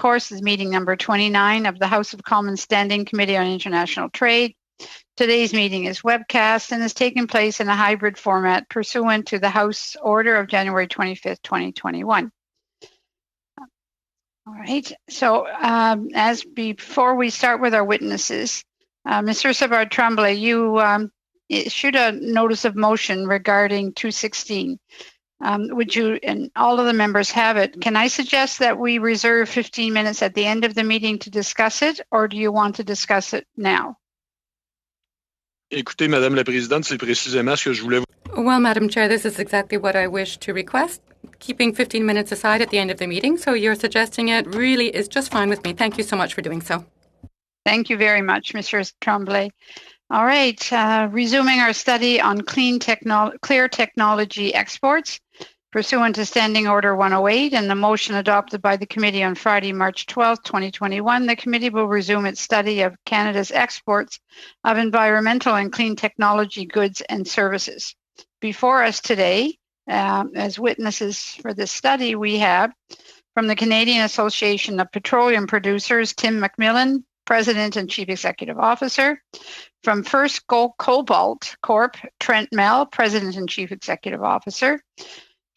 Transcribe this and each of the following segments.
course, is meeting number 29 of the House of Commons Standing Committee on International Trade. Today's meeting is webcast and is taking place in a hybrid format pursuant to the House Order of January 25th, 2021. All right, so before we start with our witnesses, Mr. Savard-Tremblay, you issued a notice of motion regarding 216. Would you, and all of the members have it, can I suggest that we reserve 15 minutes at the end of the meeting to discuss it, or do you want to discuss it now? Écoutez, Madame la Présidente, c'est précisément ce que je voulais. Well, Madam Chair, this is exactly what I wish to request, keeping 15 minutes aside at the end of the meeting. So you're suggesting it really is just fine with me. Thank you so much for doing so. Thank you very much, Mr. Tremblay. All right, resuming our study on clear technology exports, pursuant to Standing Order 108 and the motion adopted by the committee on Friday, March 12, 2021, the committee will resume its study of Canada's exports of environmental and clean technology goods and services. Before us today, as witnesses for this study, we have from the Canadian Association of Petroleum Producers, Tim McMillan, President and Chief Executive Officer. From First Cobalt Corp, Trent Mell, President and Chief Executive Officer.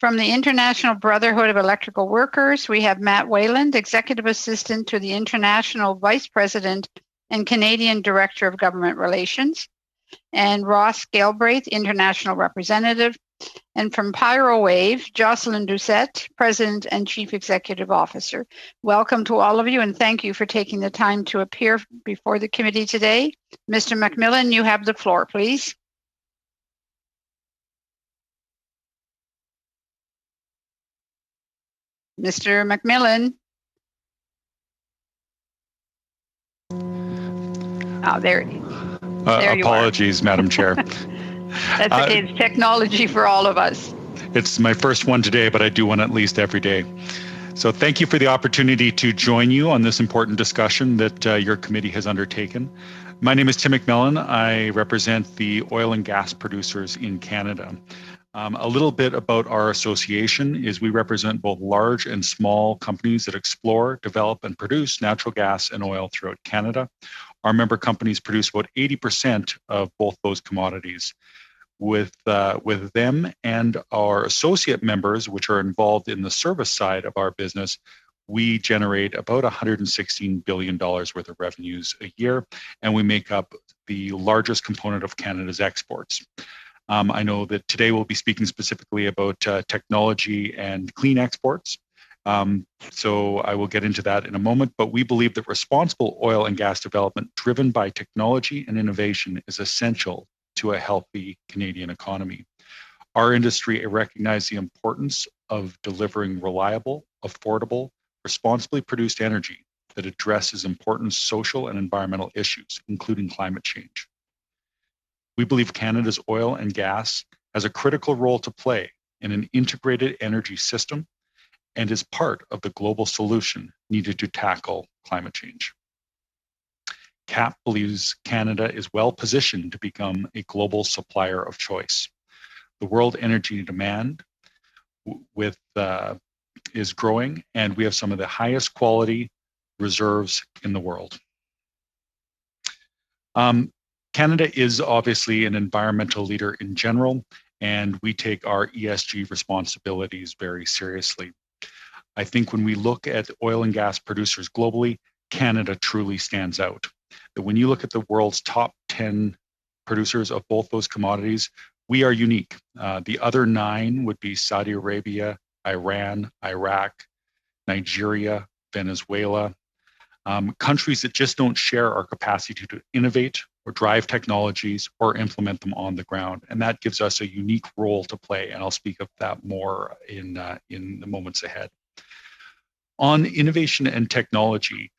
From the International Brotherhood of Electrical Workers, we have Matt Wayland, Executive Assistant to the International Vice President and Canadian Director of Government Relations. And Ross Galbraith, International Representative. And from PyroWave, Jocelyn Doucette, President and Chief Executive Officer. Welcome to all of you, and thank you for taking the time to appear before the committee today. Mr. McMillan, you have the floor, please. Mr. McMillan. Oh, there it is. There apologies, Madam Chair. That's okay. It's technology for all of us. It's my first one today, but I do one at least every day. So thank you for the opportunity to join you on this important discussion that your committee has undertaken. My name is Tim McMillan. I represent the oil and gas producers in Canada. A little bit about our association is we represent both large and small companies that explore, develop, and produce natural gas and oil throughout Canada. Our member companies produce about 80% of both those commodities. With them and our associate members, which are involved in the service side of our business, we generate about $116 billion worth of revenues a year, and we make up the largest component of Canada's exports. I know that today we'll be speaking specifically about technology and clean exports. So I will get into that in a moment, but we believe that responsible oil and gas development driven by technology and innovation is essential to a healthy Canadian economy. Our industry recognizes the importance of delivering reliable, affordable, responsibly produced energy that addresses important social and environmental issues, including climate change. We believe Canada's oil and gas has a critical role to play in an integrated energy system and is part of the global solution needed to tackle climate change. CAP believes Canada is well positioned to become a global supplier of choice. The world energy demand is growing, and we have some of the highest quality reserves in the world. Canada is obviously an environmental leader in general, and we take our ESG responsibilities very seriously. I think when we look at oil and gas producers globally, Canada truly stands out. That when you look at the world's top 10 producers of both those commodities, we are unique. The other 9 would be Saudi Arabia, Iran, Iraq, Nigeria, Venezuela, countries that just don't share our capacity to innovate or drive technologies or implement them on the ground. And that gives us a unique role to play. And I'll speak of that more in the moments ahead. On innovation and technology,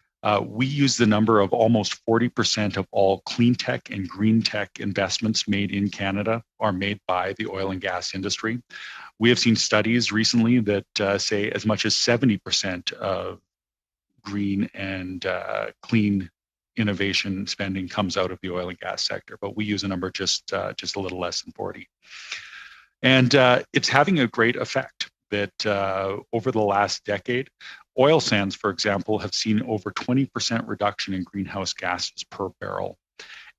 we use the number of almost 40% of all clean tech and green tech investments made in Canada are made by the oil and gas industry. We have seen studies recently that say as much as 70% of green and clean innovation spending comes out of the oil and gas sector, but we use a number just a little less than 40. And it's having a great effect. that over the last decade, oil sands, for example, have seen over 20% reduction in greenhouse gases per barrel.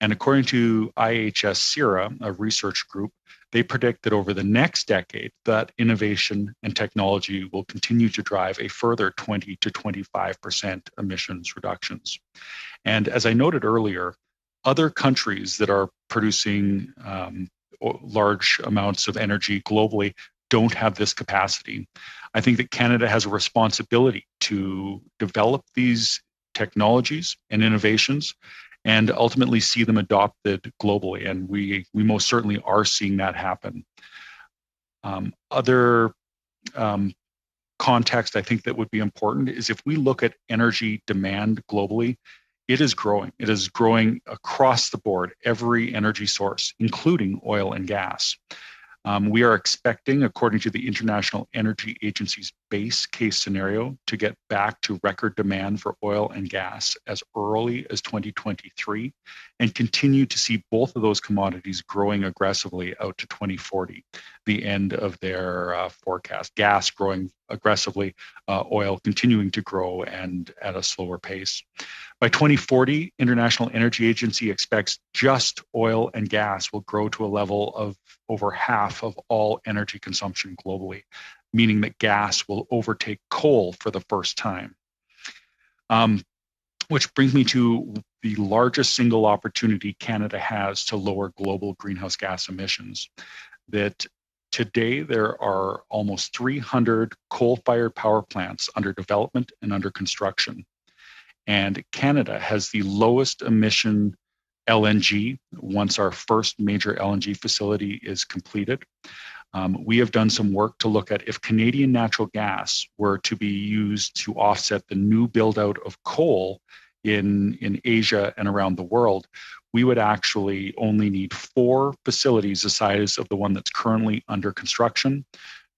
And according to IHS CIRA, a research group, they predict that over the next decade, that innovation and technology will continue to drive a further 20 to 25% emissions reductions. And as I noted earlier, other countries that are producing large amounts of energy globally don't have this capacity. I think that Canada has a responsibility to develop these technologies and innovations and ultimately see them adopted globally. And we most certainly are seeing that happen. Other context I think that would be important is if we look at energy demand globally, it is growing. It is growing across the board, every energy source, including oil and gas. We are expecting, according to the International Energy Agency's base case scenario, to get back to record demand for oil and gas as early as 2023 and continue to see both of those commodities growing aggressively out to 2040, the end of their forecast. Gas growing aggressively, oil continuing to grow and at a slower pace. By 2040, International Energy Agency expects just oil and gas will grow to a level of over half of all energy consumption globally, meaning that gas will overtake coal for the first time. Which brings me to the largest single opportunity Canada has to lower global greenhouse gas emissions. That today there are almost 300 coal-fired power plants under development and under construction. And Canada has the lowest emission LNG once our first major LNG facility is completed. We have done some work to look at if Canadian natural gas were to be used to offset the new build out of coal in Asia and around the world, we would actually only need 4 facilities the size of the one that's currently under construction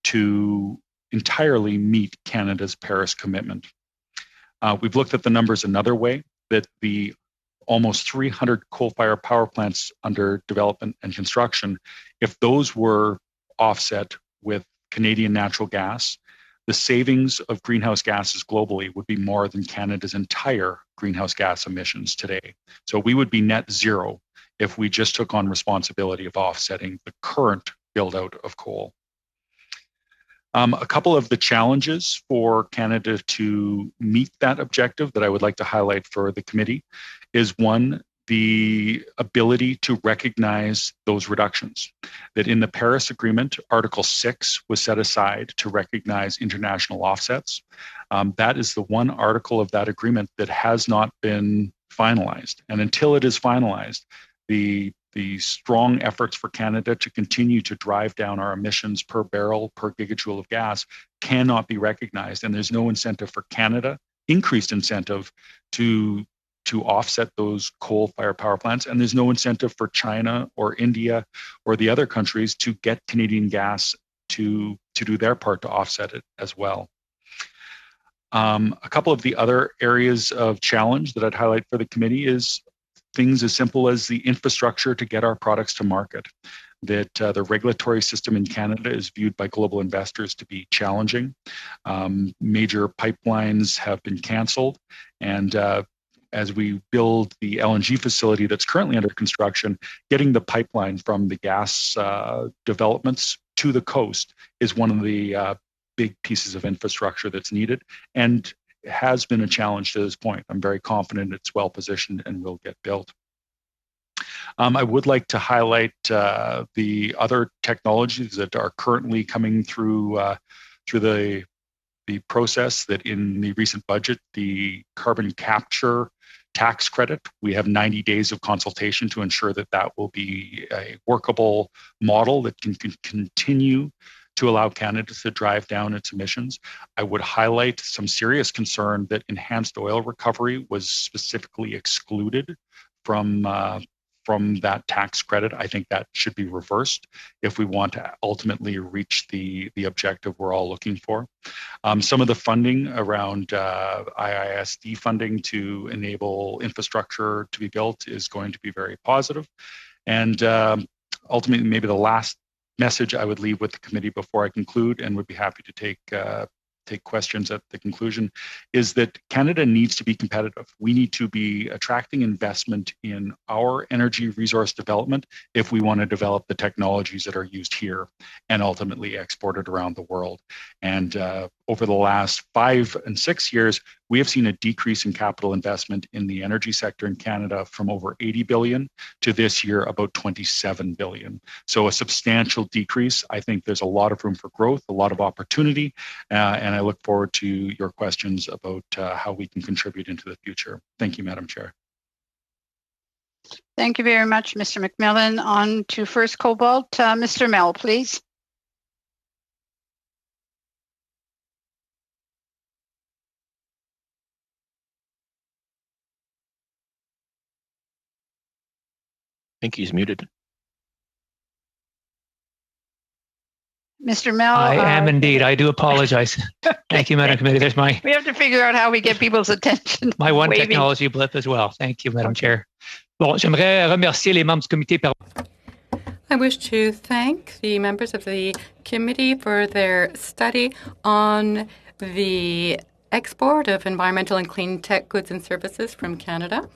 to entirely meet Canada's Paris commitment. We've looked at the numbers another way, that the almost 300 coal-fired power plants under development and construction, if those were offset with Canadian natural gas, the savings of greenhouse gases globally would be more than Canada's entire greenhouse gas emissions today. So we would be net zero if we just took on responsibility of offsetting the current build-out of coal. A couple of the challenges for Canada to meet that objective that I would like to highlight for the committee is one, the ability to recognize those reductions. That in the Paris Agreement, Article 6 was set aside to recognize international offsets. That is the one article of that agreement that has not been finalized. And until it is finalized, the strong efforts for Canada to continue to drive down our emissions per barrel, per gigajoule of gas cannot be recognized. And there's no incentive for Canada, increased incentive to offset those coal-fired power plants. And there's no incentive for China or India or the other countries to get Canadian gas to do their part to offset it as well. A couple of the other areas of challenge that I'd highlight for the committee is things as simple as the infrastructure to get our products to market. That the regulatory system in Canada is viewed by global investors to be challenging. Major pipelines have been canceled, and as we build the LNG facility that's currently under construction, getting the pipeline from the gas developments to the coast is one of the big pieces of infrastructure that's needed, and has been a challenge to this point. I'm very confident it's well positioned and will get built. I would like to highlight the other technologies that are currently coming through the process. That in the recent budget, the carbon capture tax credit, we have 90 days of consultation to ensure that that will be a workable model that can continue to allow Canada to drive down its emissions. I would highlight some serious concern that enhanced oil recovery was specifically excluded from that tax credit. I think that should be reversed if we want to ultimately reach the objective we're all looking for. Some of the funding around IISD funding to enable infrastructure to be built is going to be very positive. And ultimately, maybe the last message I would leave with the committee before I conclude, and would be happy to take questions at the conclusion, is that Canada needs to be competitive. We need to be attracting investment in our energy resource development if we want to develop the technologies that are used here and ultimately exported around the world. And over the last 5 and 6 years, we have seen a decrease in capital investment in the energy sector in Canada from over 80 billion to this year about 27 billion. So a substantial decrease. I think there's a lot of room for growth, a lot of opportunity, and I look forward to your questions about how we can contribute into the future. Thank you, Madam Chair. Thank you very much, Mr. McMillan. On to First Cobalt. Mr. Mell, please. I think he's muted. Mr. Mell. I am indeed. I do apologize. Thank you, Madam Committee. There's my... We have to figure out how we get people's attention. My one technology blip as well. Thank you, Madam Chair. Bon, j'aimerais remercier les membres du comité. I wish to thank the members of the committee for their study on the export of environmental and clean tech goods and services from Canada.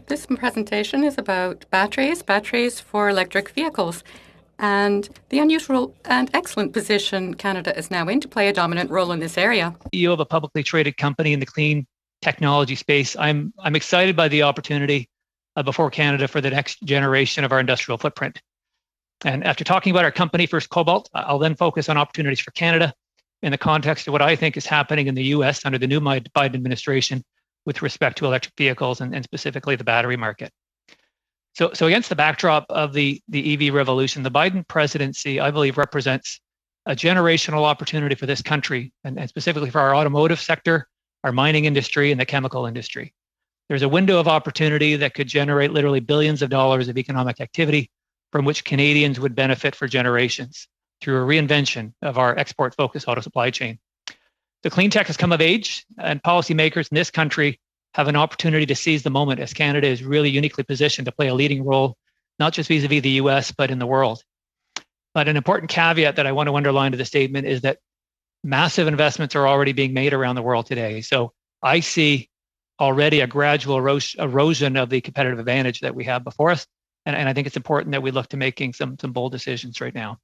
This presentation is about batteries for electric vehicles, and the unusual and excellent position Canada is now in to play a dominant role in this area. CEO of a publicly traded company in the clean technology space. I'm excited by the opportunity before Canada for the next generation of our industrial footprint. And after talking about our company, First Cobalt, I'll then focus on opportunities for Canada in the context of what I think is happening in the US under the new Biden administration with respect to electric vehicles and specifically the battery market. So against the backdrop of the EV revolution, the Biden presidency, I believe, represents a generational opportunity for this country and specifically for our automotive sector, our mining industry, and the chemical industry. There's a window of opportunity that could generate literally billions of dollars of economic activity from which Canadians would benefit for generations through a reinvention of our export-focused auto supply chain. The clean tech has come of age, and policymakers in this country have an opportunity to seize the moment as Canada is really uniquely positioned to play a leading role, not just vis-a-vis the US, but in the world. But an important caveat that I want to underline to the statement is that massive investments are already being made around the world today. So I see already a gradual erosion of the competitive advantage that we have before us. And I think it's important that we look to making some bold decisions right now.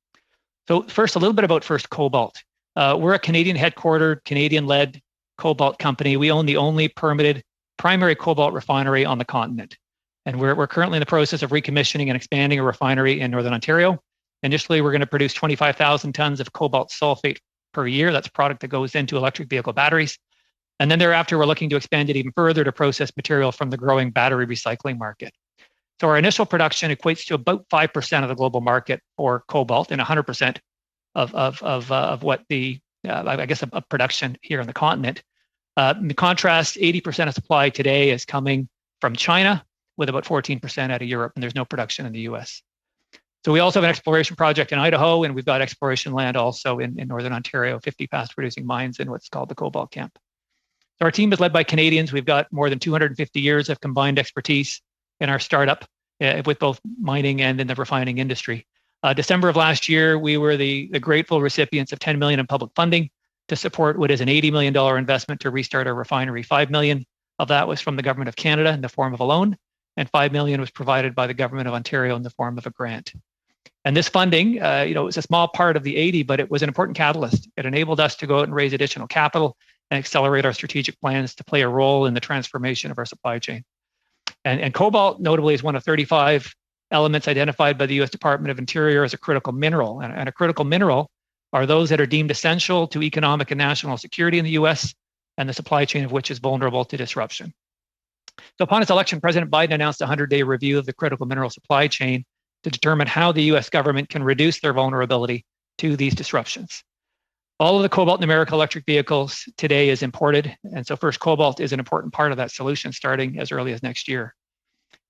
So first, a little bit about First Cobalt. We're a Canadian headquartered, Canadian-led cobalt company. We own the only permitted primary cobalt refinery on the continent. And we're currently in the process of recommissioning and expanding a refinery in Northern Ontario. Initially, we're going to produce 25,000 tons of cobalt sulfate per year. That's product that goes into electric vehicle batteries. And then thereafter, we're looking to expand it even further to process material from the growing battery recycling market. So our initial production equates to about 5% of the global market for cobalt and 100% of what the, I guess, of production here on the continent. In contrast, 80% of supply today is coming from China, with about 14% out of Europe, and there's no production in the US. So we also have an exploration project in Idaho, and we've got exploration land also in Northern Ontario, 50 past producing mines in what's called the Cobalt Camp. So our team is led by Canadians. We've got more than 250 years of combined expertise in our startup with both mining and in the refining industry. December of last year, we were the grateful recipients of $10 million in public funding to support what is an $80 million investment to restart our refinery. $5 million of that was from the Government of Canada in the form of a loan, and $5 million was provided by the Government of Ontario in the form of a grant. And this funding, it was a small part of the 80, but it was an important catalyst. It enabled us to go out and raise additional capital and accelerate our strategic plans to play a role in the transformation of our supply chain. And cobalt, notably, is one of 35 elements identified by the U.S. Department of Interior as a critical mineral. And a critical mineral are those that are deemed essential to economic and national security in the U.S., and the supply chain of which is vulnerable to disruption. So upon its election, President Biden announced a 100-day review of the critical mineral supply chain to determine how the U.S. government can reduce their vulnerability to these disruptions. All of the cobalt in American electric vehicles today is imported, and so First Cobalt is an important part of that solution starting as early as next year.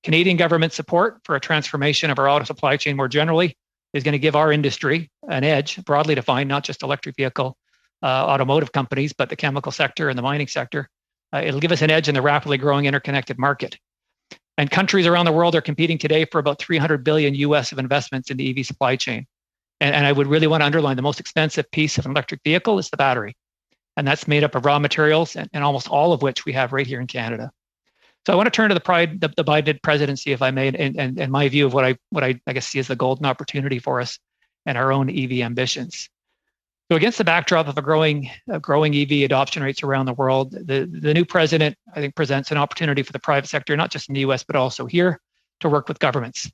Canadian government support for a transformation of our auto supply chain more generally is going to give our industry an edge, broadly defined, not just electric vehicle automotive companies, but the chemical sector and the mining sector. It'll give us an edge in the rapidly growing interconnected market. And countries around the world are competing today for about $300 billion US of investments in the EV supply chain. And I would really want to underline the most expensive piece of an electric vehicle is the battery. And that's made up of raw materials and almost all of which we have right here in Canada. So I want to turn to the Biden presidency, if I may, and my view of what I guess see as the golden opportunity for us and our own EV ambitions. So against the backdrop of growing EV adoption rates around the world, the new president, I think, presents an opportunity for the private sector, not just in the US, but also here, to work with governments.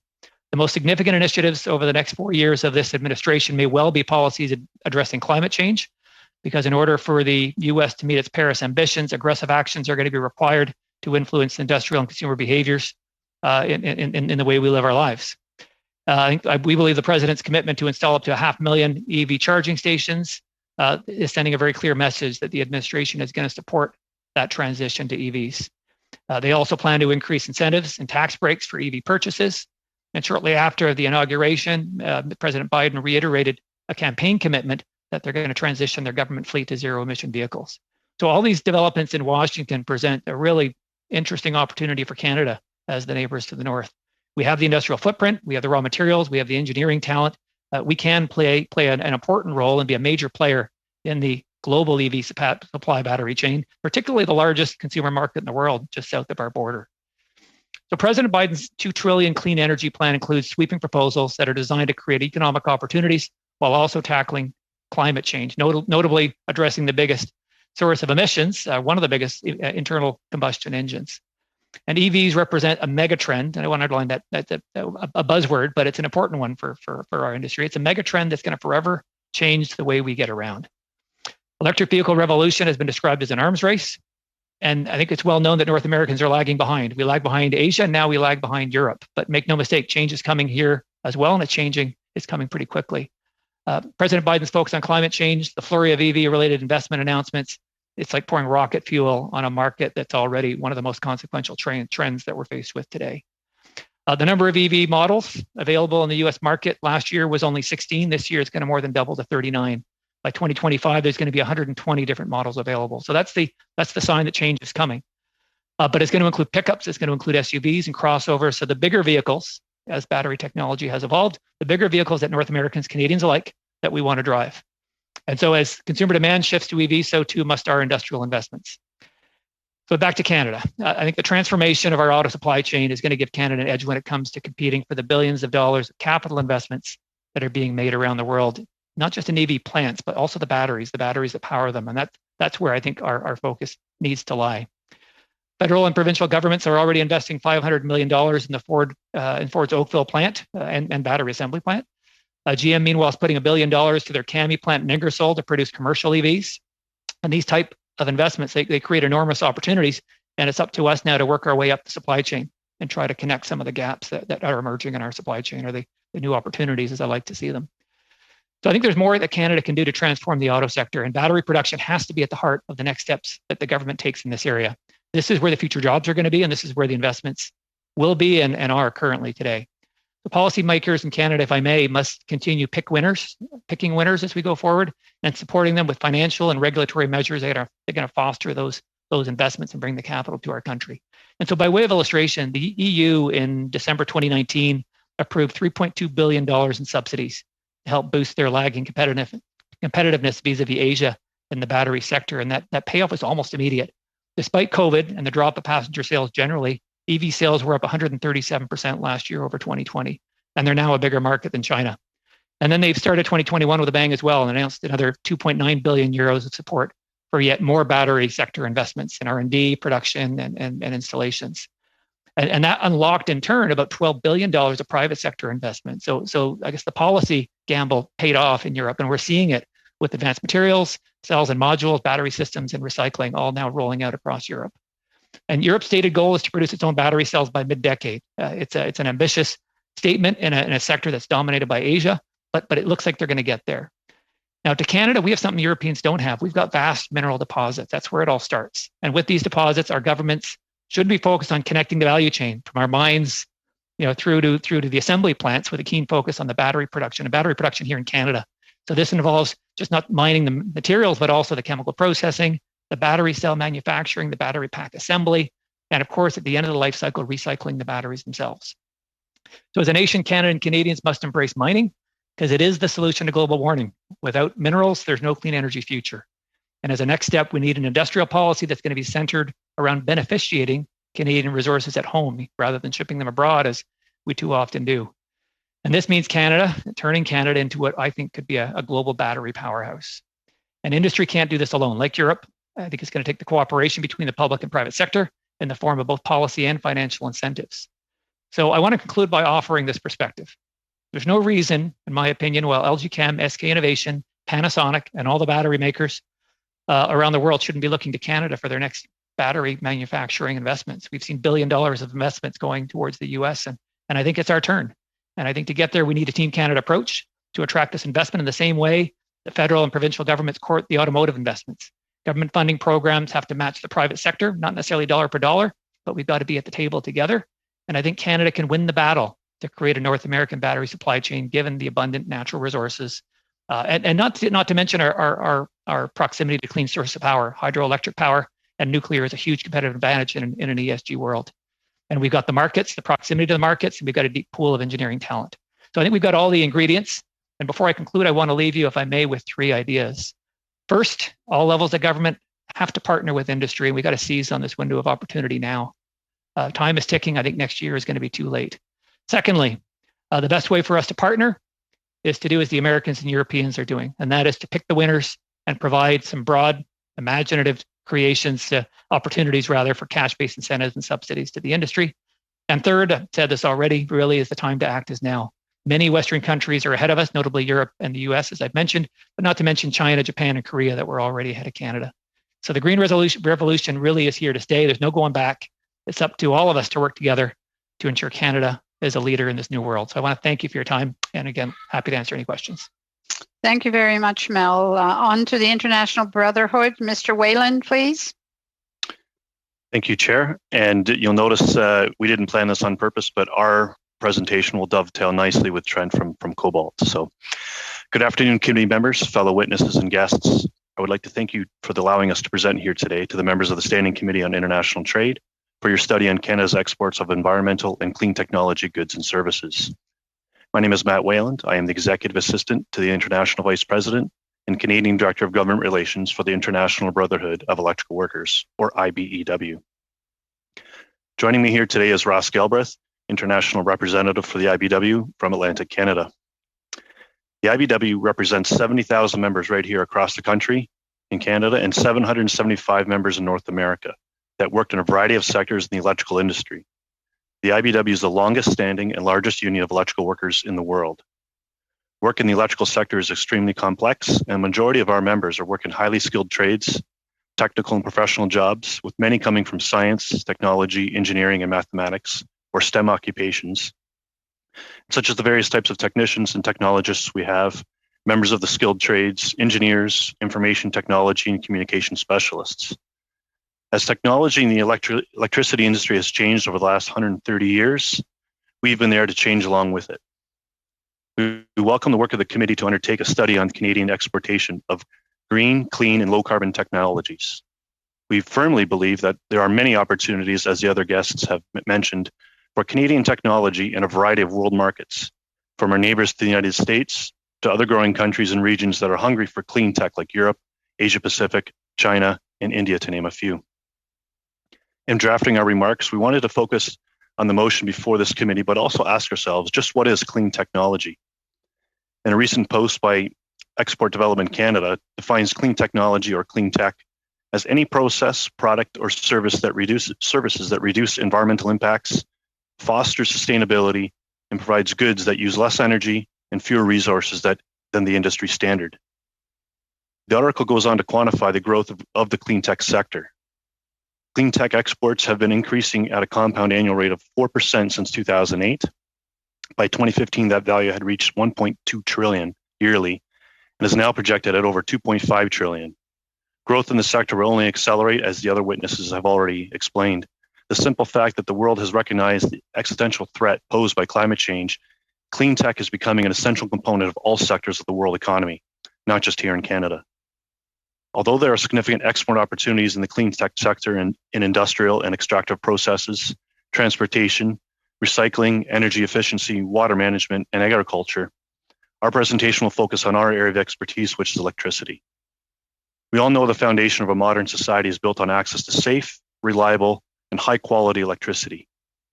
The most significant initiatives over the next 4 years of this administration may well be policies addressing climate change, because in order for the US to meet its Paris ambitions, aggressive actions are going to be required to influence industrial and consumer behaviors in the way we live our lives. We believe the president's commitment to install up to 500,000 EV charging stations is sending a very clear message that the administration is going to support that transition to EVs. They also plan to increase incentives and tax breaks for EV purchases. And shortly after the inauguration, President Biden reiterated a campaign commitment that they're going to transition their government fleet to zero-emission vehicles. So all these developments in Washington present a really interesting opportunity for Canada as the neighbors to the north. We have the industrial footprint, we have the raw materials, we have the engineering talent. We can play an important role and be a major player in the global EV supply battery chain, particularly the largest consumer market in the world, just south of our border. So President Biden's $2 trillion clean energy plan includes sweeping proposals that are designed to create economic opportunities while also tackling climate change, notably addressing the biggest source of emissions, one of the biggest internal combustion engines. And EVs represent a mega trend, and I want to underline that's a buzzword, but it's an important one for our industry. It's a mega trend that's going to forever change the way we get around. Electric vehicle revolution has been described as an arms race, and I think it's well known that North Americans are lagging behind. We lag behind Asia, and now we lag behind Europe. But make no mistake, change is coming here as well, and it's coming pretty quickly. President Biden's focus on climate change, the flurry of EV-related investment announcements, it's like pouring rocket fuel on a market that's already one of the most consequential trends that we're faced with today. The number of EV models available in the US market last year was only 16. This year, it's going to more than double to 39. By 2025, there's going to be 120 different models available. So that's the sign that change is coming. But it's going to include pickups, it's going to include SUVs and crossovers. So the bigger vehicles, as battery technology has evolved, the bigger vehicles that North Americans, Canadians alike, that we want to drive. And so as consumer demand shifts to EV, so too must our industrial investments. So back to Canada. I think the transformation of our auto supply chain is going to give Canada an edge when it comes to competing for the billions of dollars of capital investments that are being made around the world, not just in EV plants, but also the batteries that power them. And that's where I think our focus needs to lie. Federal and provincial governments are already investing $500 million in Ford's Oakville plant and battery assembly plant. GM, meanwhile, is putting $1 billion to their CAMI plant in Ingersoll to produce commercial EVs. And these type of investments, they create enormous opportunities. And it's up to us now to work our way up the supply chain and try to connect some of the gaps that are emerging in our supply chain, or the new opportunities as I like to see them. So I think there's more that Canada can do to transform the auto sector, and battery production has to be at the heart of the next steps that the government takes in this area. This is where the future jobs are going to be, and this is where the investments will be and are currently today. The policymakers in Canada, if I may, must continue picking winners as we go forward, and supporting them with financial and regulatory measures that are going to foster those investments and bring the capital to our country. And so by way of illustration, the EU in December 2019 approved $3.2 billion in subsidies to help boost their lagging competitiveness vis-a-vis Asia in the battery sector. And that payoff was almost immediate. Despite COVID and the drop of passenger sales generally, EV sales were up 137% last year over 2020, and they're now a bigger market than China. And then they've started 2021 with a bang as well and announced another 2.9 billion euros of support for yet more battery sector investments in R&D, production, and installations. And that unlocked in turn about $12 billion of private sector investment. So I guess the policy gamble paid off in Europe, and we're seeing it with advanced materials, cells and modules, battery systems, and recycling all now rolling out across Europe. And Europe's stated goal is to produce its own battery cells by mid-decade. It's an ambitious statement in a sector that's dominated by Asia, but it looks like they're going to get there. Now, to Canada, we have something Europeans don't have. We've got vast mineral deposits. That's where it all starts. And with these deposits, our governments should be focused on connecting the value chain from our mines, through to the assembly plants, with a keen focus on the battery production here in Canada. So this involves just not mining the materials, but also the chemical processing, the battery cell manufacturing, the battery pack assembly, and of course, at the end of the life cycle, recycling the batteries themselves. So as a nation, Canada and Canadians must embrace mining, because it is the solution to global warming. Without minerals, there's no clean energy future. And as a next step, we need an industrial policy that's going to be centered around beneficiating Canadian resources at home rather than shipping them abroad, as we too often do. And this means Canada, turning Canada into what I think could be a global battery powerhouse. And industry can't do this alone. Like Europe, I think it's going to take the cooperation between the public and private sector in the form of both policy and financial incentives. So I want to conclude by offering this perspective. There's no reason, in my opinion, while LG Chem, SK Innovation, Panasonic, and all the battery makers around the world shouldn't be looking to Canada for their next battery manufacturing investments. We've seen $1 billion of investments going towards the US, and I think it's our turn. And I think to get there, we need a Team Canada approach to attract this investment in the same way the federal and provincial governments court the automotive investments. Government funding programs have to match the private sector, not necessarily dollar per dollar, but we've got to be at the table together. And I think Canada can win the battle to create a North American battery supply chain, given the abundant natural resources, and not to mention our proximity to clean sources of power. Hydroelectric power and nuclear is a huge competitive advantage in an ESG world. And we've got the markets, the proximity to the markets, and we've got a deep pool of engineering talent. So I think we've got all the ingredients. And before I conclude, I want to leave you, if I may, with 3 ideas. First, all levels of government have to partner with industry, and we got to seize on this window of opportunity now. Time is ticking. I think next year is going to be too late. Secondly, the best way for us to partner is to do as the Americans and Europeans are doing, and that is to pick the winners and provide some broad, imaginative creations, opportunities rather, for cash-based incentives and subsidies to the industry. And third, I've said this already, really is the time to act is now. Many Western countries are ahead of us, notably Europe and the US, as I've mentioned, but not to mention China, Japan, and Korea that were already ahead of Canada. So the green revolution really is here to stay. There's no going back. It's up to all of us to work together to ensure Canada is a leader in this new world. So I want to thank you for your time. And again, happy to answer any questions. Thank you very much, Mel. On to the International Brotherhood. Mr. Wayland, please. Thank you, Chair. And you'll notice we didn't plan this on purpose, but our presentation will dovetail nicely with Trent from Cobalt. So good afternoon, committee members, fellow witnesses, and guests. I would like to thank you for allowing us to present here today to the members of the Standing Committee on International Trade for your study on Canada's exports of environmental and clean technology goods and services. My name is Matt Wayland. I am the Executive Assistant to the International Vice President and Canadian Director of Government Relations for the International Brotherhood of Electrical Workers, or IBEW. Joining me here today is Ross Galbraith, International Representative for the IBEW from Atlantic Canada. The IBEW represents 70,000 members right here across the country in Canada and 775 members in North America that worked in a variety of sectors in the electrical industry. The IBEW is the longest standing and largest union of electrical workers in the world. Work in the electrical sector is extremely complex, and a majority of our members are working highly skilled trades, technical and professional jobs, with many coming from science, technology, engineering, and mathematics, or STEM occupations, such as the various types of technicians and technologists we have, members of the skilled trades, engineers, information technology, and communication specialists. As technology in the electricity industry has changed over the last 130 years, we've been there to change along with it. We welcome the work of the committee to undertake a study on Canadian exportation of green, clean, and low-carbon technologies. We firmly believe that there are many opportunities, as the other guests have mentioned, for Canadian technology in a variety of world markets, from our neighbors to the United States to other growing countries and regions that are hungry for clean tech like Europe, Asia Pacific, China, and India, to name a few. In drafting our remarks, we wanted to focus on the motion before this committee, but also ask ourselves, just what is clean technology? In a recent post by Export Development Canada defines clean technology or clean tech as any process, product, or services that reduce environmental impacts, fosters sustainability, and provides goods that use less energy and fewer resources than the industry standard. The article goes on to quantify the growth of the clean tech sector. Clean tech exports have been increasing at a compound annual rate of 4% since 2008. By 2015, that value had reached 1.2 trillion yearly and is now projected at over 2.5 trillion. Growth in the sector will only accelerate, as the other witnesses have already explained. The simple fact that the world has recognized the existential threat posed by climate change, clean tech is becoming an essential component of all sectors of the world economy, not just here in Canada. Although there are significant export opportunities in the clean tech sector in industrial and extractive processes, transportation, recycling, energy efficiency, water management, and agriculture, Our presentation will focus on our area of expertise, which is electricity. We all know the foundation of a modern society is built on access to safe, reliable, and high-quality electricity.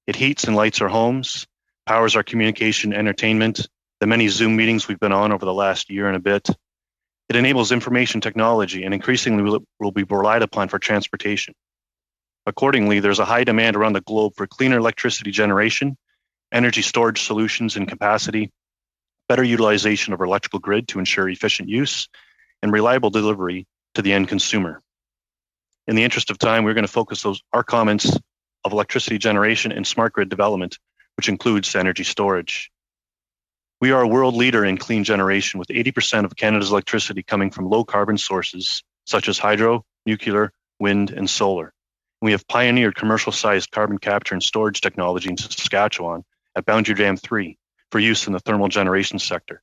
It heats and lights our homes, powers our communication, entertainment, the many Zoom meetings we've been on over the last year and a bit. It enables information technology and increasingly will be relied upon for transportation. Accordingly, there's a high demand around the globe for cleaner electricity generation, energy storage solutions and capacity, better utilization of our electrical grid to ensure efficient use, and reliable delivery to the end consumer. In the interest of time, we're going to focus our comments of electricity generation and smart grid development, which includes energy storage. We are a world leader in clean generation, with 80% of Canada's electricity coming from low carbon sources, such as hydro, nuclear, wind, and solar. We have pioneered commercial-sized carbon capture and storage technology in Saskatchewan at Boundary Dam 3 for use in the thermal generation sector.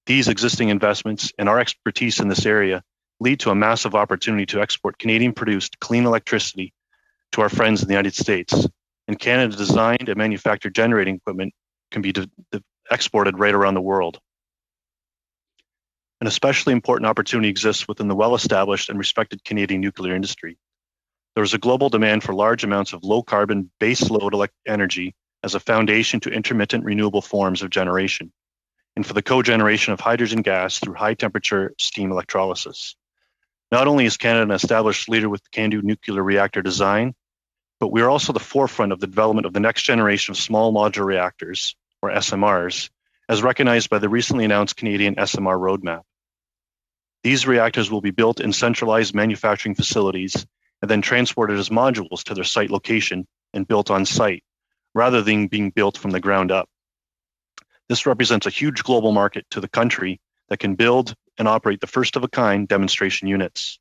These existing investments and our expertise in this area lead to a massive opportunity to export Canadian-produced clean electricity to our friends in the United States. And Canada-designed and manufactured generating equipment can be exported right around the world. An especially important opportunity exists within the well-established and respected Canadian nuclear industry. There is a global demand for large amounts of low-carbon base-load energy as a foundation to intermittent renewable forms of generation, and for the cogeneration of hydrogen gas through high-temperature steam electrolysis. Not only is Canada an established leader with the CANDU nuclear reactor design, but we are also the forefront of the development of the next generation of small modular reactors, or SMRs, as recognized by the recently announced Canadian SMR roadmap. These reactors will be built in centralized manufacturing facilities and then transported as modules to their site location and built on site, rather than being built from the ground up. This represents a huge global market to the country that can build and operate the first of a kind demonstration units.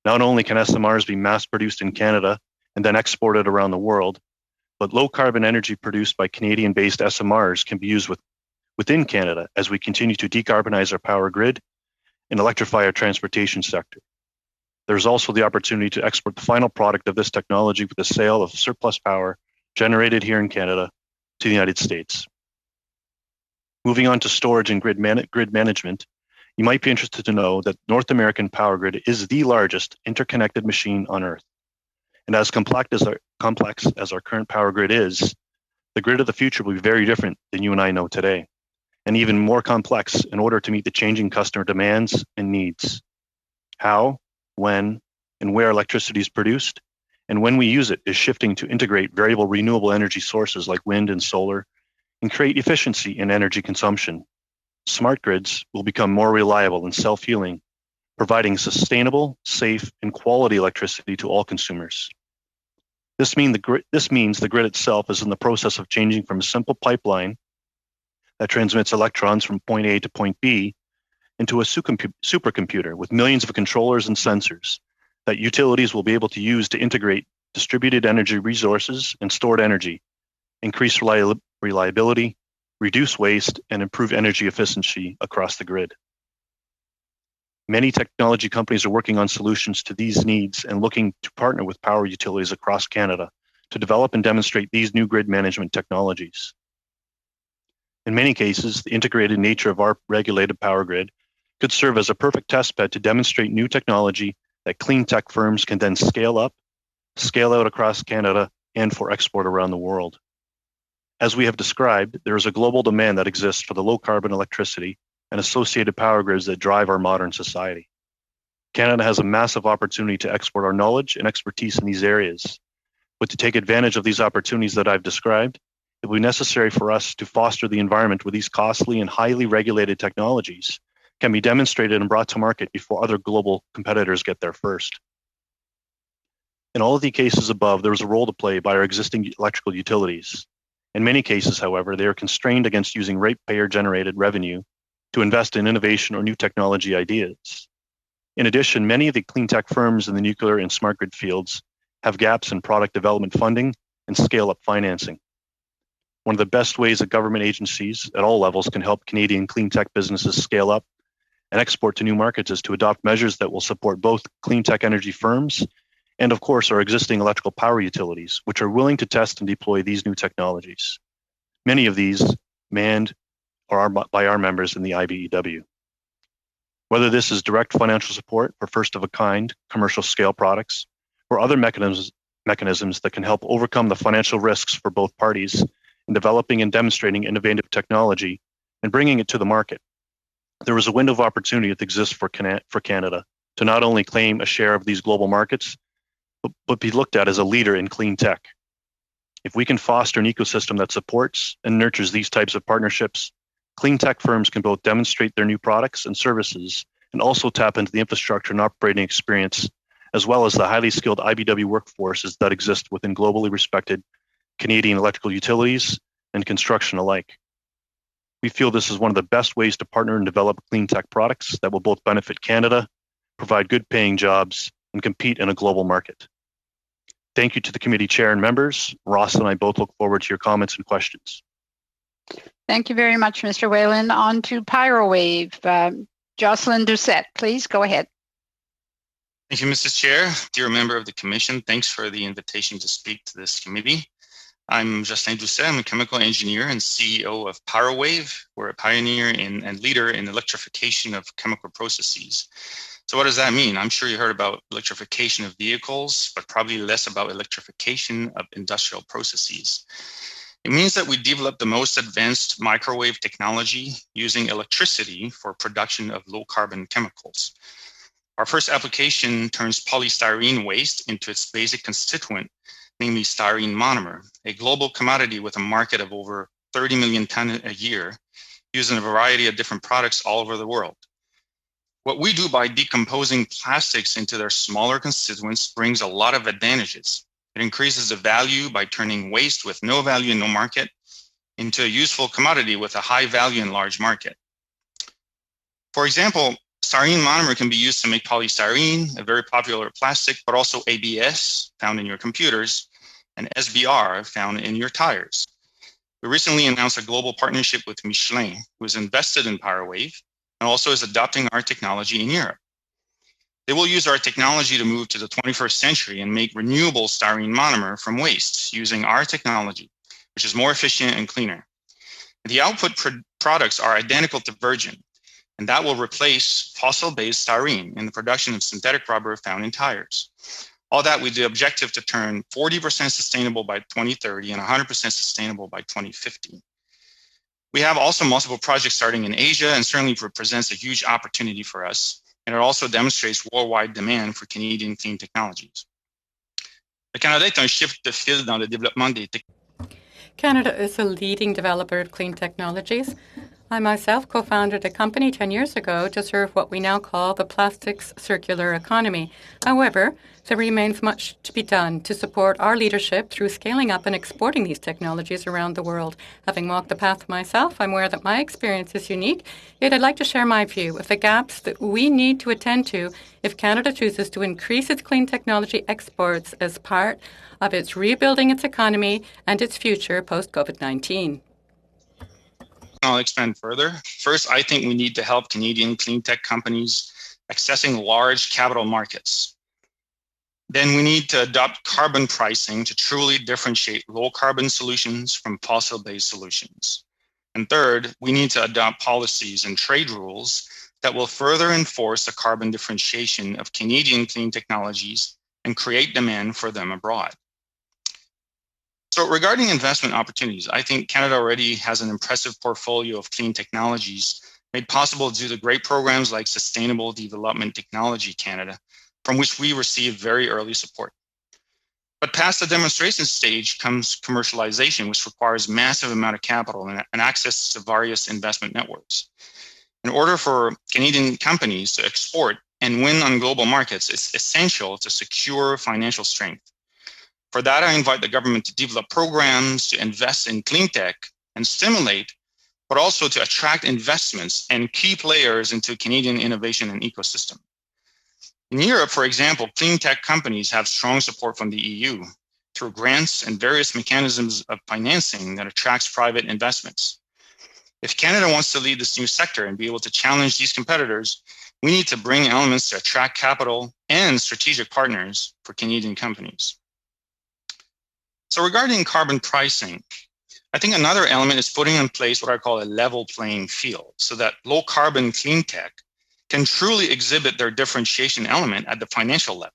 Not only can SMRs be mass produced in Canada and then exported around the world, but low carbon energy produced by Canadian-based SMRs can be used within Canada as we continue to decarbonize our power grid and electrify our transportation sector. There's also the opportunity to export the final product of this technology with the sale of surplus power generated here in Canada to the United States. Moving on to storage and grid management, you might be interested to know that North American power grid is the largest interconnected machine on Earth. And as complex as our current power grid is, the grid of the future will be very different than you and I know today, and even more complex in order to meet the changing customer demands and needs. How, when, and where electricity is produced, and when we use it is shifting to integrate variable renewable energy sources like wind and solar and create efficiency in energy consumption. Smart grids will become more reliable and self-healing, providing sustainable, safe, and quality electricity to all consumers. This means the grid itself is in the process of changing from a simple pipeline that transmits electrons from point A to point B into a supercomputer with millions of controllers and sensors that utilities will be able to use to integrate distributed energy resources and stored energy, increase reliability, reduce waste, and improve energy efficiency across the grid. Many technology companies are working on solutions to these needs and looking to partner with power utilities across Canada to develop and demonstrate these new grid management technologies. In many cases, the integrated nature of our regulated power grid could serve as a perfect testbed to demonstrate new technology that clean tech firms can then scale up, scale out across Canada, and for export around the world. As we have described, there is a global demand that exists for the low carbon electricity and associated power grids that drive our modern society. Canada has a massive opportunity to export our knowledge and expertise in these areas. But to take advantage of these opportunities that I've described, it will be necessary for us to foster the environment where these costly and highly regulated technologies can be demonstrated and brought to market before other global competitors get there first. In all of the cases above, there is a role to play by our existing electrical utilities. In many cases, however, they are constrained against using ratepayer-generated revenue to invest in innovation or new technology ideas. In addition, many of the clean tech firms in the nuclear and smart grid fields have gaps in product development funding and scale-up financing. One of the best ways that government agencies at all levels can help Canadian clean tech businesses scale up and export to new markets is to adopt measures that will support both clean tech energy firms and, of course, our existing electrical power utilities, which are willing to test and deploy these new technologies. Many of these manned by our members in the IBEW. Whether this is direct financial support for first-of-a-kind commercial scale products or other mechanisms that can help overcome the financial risks for both parties in developing and demonstrating innovative technology and bringing it to the market. There is a window of opportunity that exists for Canada to not only claim a share of these global markets, but be looked at as a leader in clean tech. If we can foster an ecosystem that supports and nurtures these types of partnerships, clean tech firms can both demonstrate their new products and services and also tap into the infrastructure and operating experience, as well as the highly skilled IBEW workforces that exist within globally respected Canadian electrical utilities and construction alike. We feel this is one of the best ways to partner and develop clean tech products that will both benefit Canada, provide good paying jobs, and compete in a global market. Thank you to the committee chair and members. Ross and I both look forward to your comments and questions. Thank you very much, Mr. Whalen. On to Pyrowave. Jocelyn Doucette, please go ahead. Thank you, Mrs. Chair. Dear member of the Commission, thanks for the invitation to speak to this committee. I'm Jocelyn Doucette. I'm a chemical engineer and CEO of Pyrowave. We're a pioneer and leader in electrification of chemical processes. So what does that mean? I'm sure you heard about electrification of vehicles, but probably less about electrification of industrial processes. It means that we develop the most advanced microwave technology using electricity for production of low carbon chemicals. Our first application turns polystyrene waste into its basic constituent, namely styrene monomer, a global commodity with a market of over 30 million tons a year, used in a variety of different products all over the world. What we do by decomposing plastics into their smaller constituents brings a lot of advantages. It increases the value by turning waste with no value in no market into a useful commodity with a high value in large market. For example, styrene monomer can be used to make polystyrene, a very popular plastic, but also ABS, found in your computers, and SBR, found in your tires. We recently announced a global partnership with Michelin, who has invested in Pyrowave and also is adopting our technology in Europe. They will use our technology to move to the 21st century and make renewable styrene monomer from waste using our technology, which is more efficient and cleaner. The output products are identical to virgin, and that will replace fossil-based styrene in the production of synthetic rubber found in tires. All that with the objective to turn 40% sustainable by 2030 and 100% sustainable by 2050. We have also multiple projects starting in Asia and certainly represents a huge opportunity for us. And it also demonstrates worldwide demand for Canadian clean technologies. Le Canada est un chef de file dans le développement des technologies. Canada is a leading developer of clean technologies. I myself co-founded a company 10 years ago to serve what we now call the plastics circular economy. However, there remains much to be done to support our leadership through scaling up and exporting these technologies around the world. Having walked the path myself, I'm aware that my experience is unique, yet I'd like to share my view of the gaps that we need to attend to if Canada chooses to increase its clean technology exports as part of its rebuilding its economy and its future post-COVID-19. I'll expand further. First, I think we need to help Canadian clean tech companies accessing large capital markets. Then we need to adopt carbon pricing to truly differentiate low carbon solutions from fossil-based solutions. And third, we need to adopt policies and trade rules that will further enforce the carbon differentiation of Canadian clean technologies and create demand for them abroad. So regarding investment opportunities, I think Canada already has an impressive portfolio of clean technologies made possible due to great programs like Sustainable Development Technology Canada, from which we receive very early support. But past the demonstration stage comes commercialization, which requires massive amount of capital and access to various investment networks. In order for Canadian companies to export and win on global markets, it's essential to secure financial strength. For that, I invite the government to develop programs to invest in clean tech and stimulate, but also to attract investments and key players into Canadian innovation and ecosystem. In Europe, for example, clean tech companies have strong support from the EU through grants and various mechanisms of financing that attracts private investments. If Canada wants to lead this new sector and be able to challenge these competitors, we need to bring elements to attract capital and strategic partners for Canadian companies. So regarding carbon pricing, I think another element is putting in place what I call a level playing field so that low carbon clean tech can truly exhibit their differentiation element at the financial level.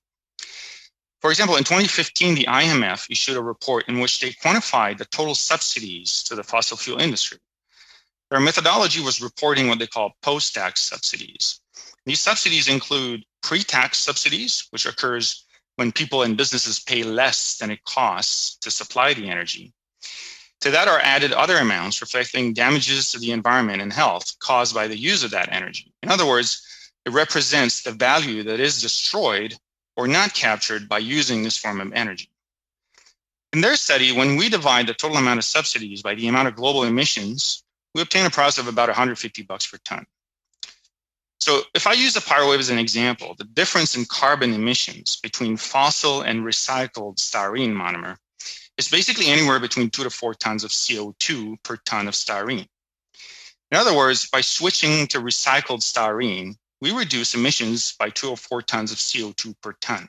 For example, in 2015, the IMF issued a report in which they quantified the total subsidies to the fossil fuel industry. Their methodology was reporting what they call post-tax subsidies. These subsidies include pre-tax subsidies, which occurs when people and businesses pay less than it costs to supply the energy. To that are added other amounts reflecting damages to the environment and health caused by the use of that energy. In other words, it represents the value that is destroyed or not captured by using this form of energy. In their study, when we divide the total amount of subsidies by the amount of global emissions, we obtain a price of about $150 per ton. So if I use the power wave as an example, the difference in carbon emissions between fossil and recycled styrene monomer is basically anywhere between 2 to 4 tons of CO2 per ton of styrene. In other words, by switching to recycled styrene, we reduce emissions by 2 or 4 tons of CO2 per ton.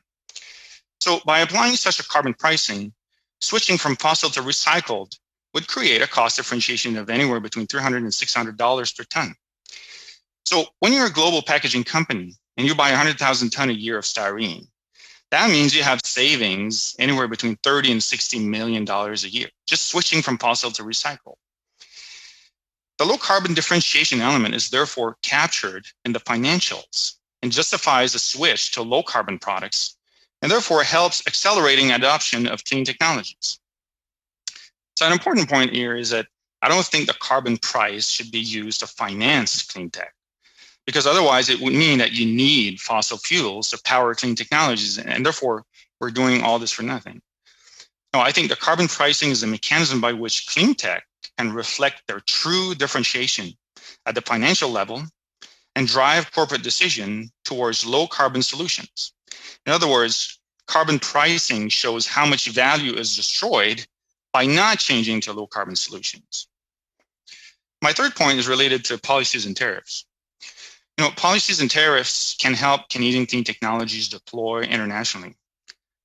So by applying such a carbon pricing, switching from fossil to recycled would create a cost differentiation of anywhere between $300 and $600 per ton. So when you're a global packaging company and you buy 100,000 ton a year of styrene, that means you have savings anywhere between $30 and $60 million a year, just switching from fossil to recycle. The low carbon differentiation element is therefore captured in the financials and justifies a switch to low carbon products, and therefore helps accelerating adoption of clean technologies. So an important point here is that I don't think the carbon price should be used to finance clean tech, because otherwise it would mean that you need fossil fuels to power clean technologies, and therefore we're doing all this for nothing. No, I think the carbon pricing is a mechanism by which clean tech can reflect their true differentiation at the financial level and drive corporate decision towards low carbon solutions. In other words, carbon pricing shows how much value is destroyed by not changing to low carbon solutions. My third point is related to policies and tariffs. Policies and tariffs can help Canadian clean technologies deploy internationally.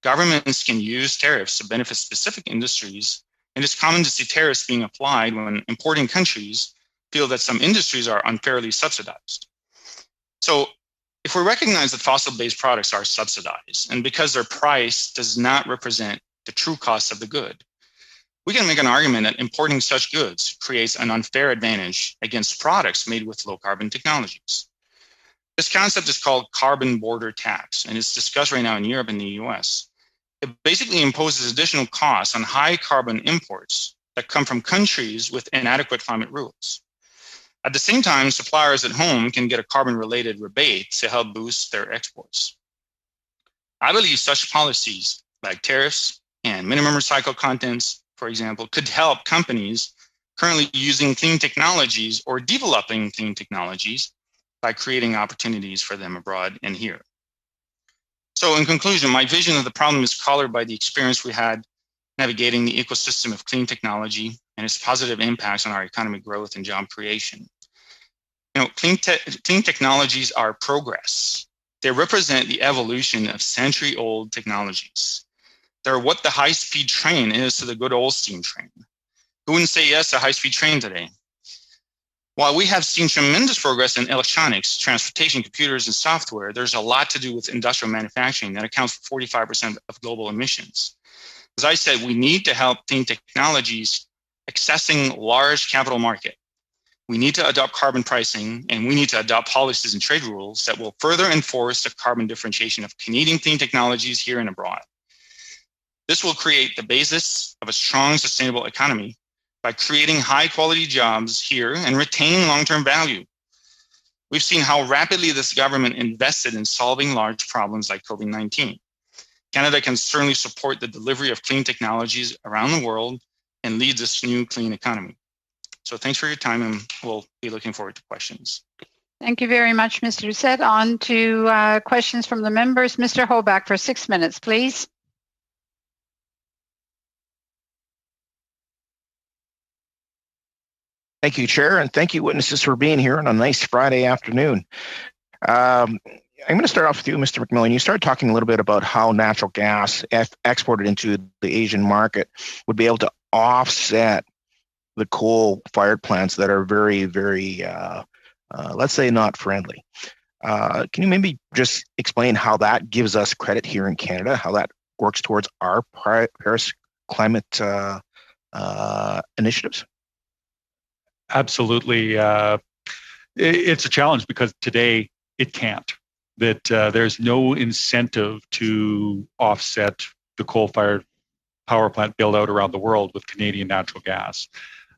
Governments can use tariffs to benefit specific industries, and it's common to see tariffs being applied when importing countries feel that some industries are unfairly subsidized. So if we recognize that fossil-based products are subsidized, and because their price does not represent the true cost of the good, we can make an argument that importing such goods creates an unfair advantage against products made with low-carbon technologies. This concept is called carbon border tax, and it's discussed right now in Europe and the US. It basically imposes additional costs on high carbon imports that come from countries with inadequate climate rules. At the same time, suppliers at home can get a carbon-related rebate to help boost their exports. I believe such policies like tariffs and minimum recycled contents, for example, could help companies currently using clean technologies or developing clean technologies by creating opportunities for them abroad and here. So in conclusion, my vision of the problem is colored by the experience we had navigating the ecosystem of clean technology and its positive impacts on our economic growth and job creation. Clean technologies are progress. They represent the evolution of century-old technologies. They're what the high-speed train is to the good old steam train. Who wouldn't say yes to a high-speed train today? While we have seen tremendous progress in electronics, transportation, computers, and software, there's a lot to do with industrial manufacturing that accounts for 45% of global emissions. As I said, we need to help clean technologies accessing large capital market. We need to adopt carbon pricing, and we need to adopt policies and trade rules that will further enforce the carbon differentiation of Canadian clean technologies here and abroad. This will create the basis of a strong, sustainable economy by creating high-quality jobs here and retaining long-term value. We've seen how rapidly this government invested in solving large problems like COVID-19. Canada can certainly support the delivery of clean technologies around the world and lead this new clean economy. So thanks for your time, and we'll be looking forward to questions. Thank you very much, Mr. Doucette. On to questions from the members. Mr. Hoback for 6 minutes, please. Thank you, Chair, and thank you, witnesses, for being here on a nice Friday afternoon. I'm going to start off with you, Mr. McMillan. You started talking a little bit about how natural gas exported into the Asian market would be able to offset the coal-fired plants that are very, very, let's say, not friendly. Can you maybe just explain how that gives us credit here in Canada, how that works towards our Paris climate initiatives? Absolutely. It's a challenge because today it can't. That there's no incentive to offset the coal-fired power plant build out around the world with Canadian natural gas.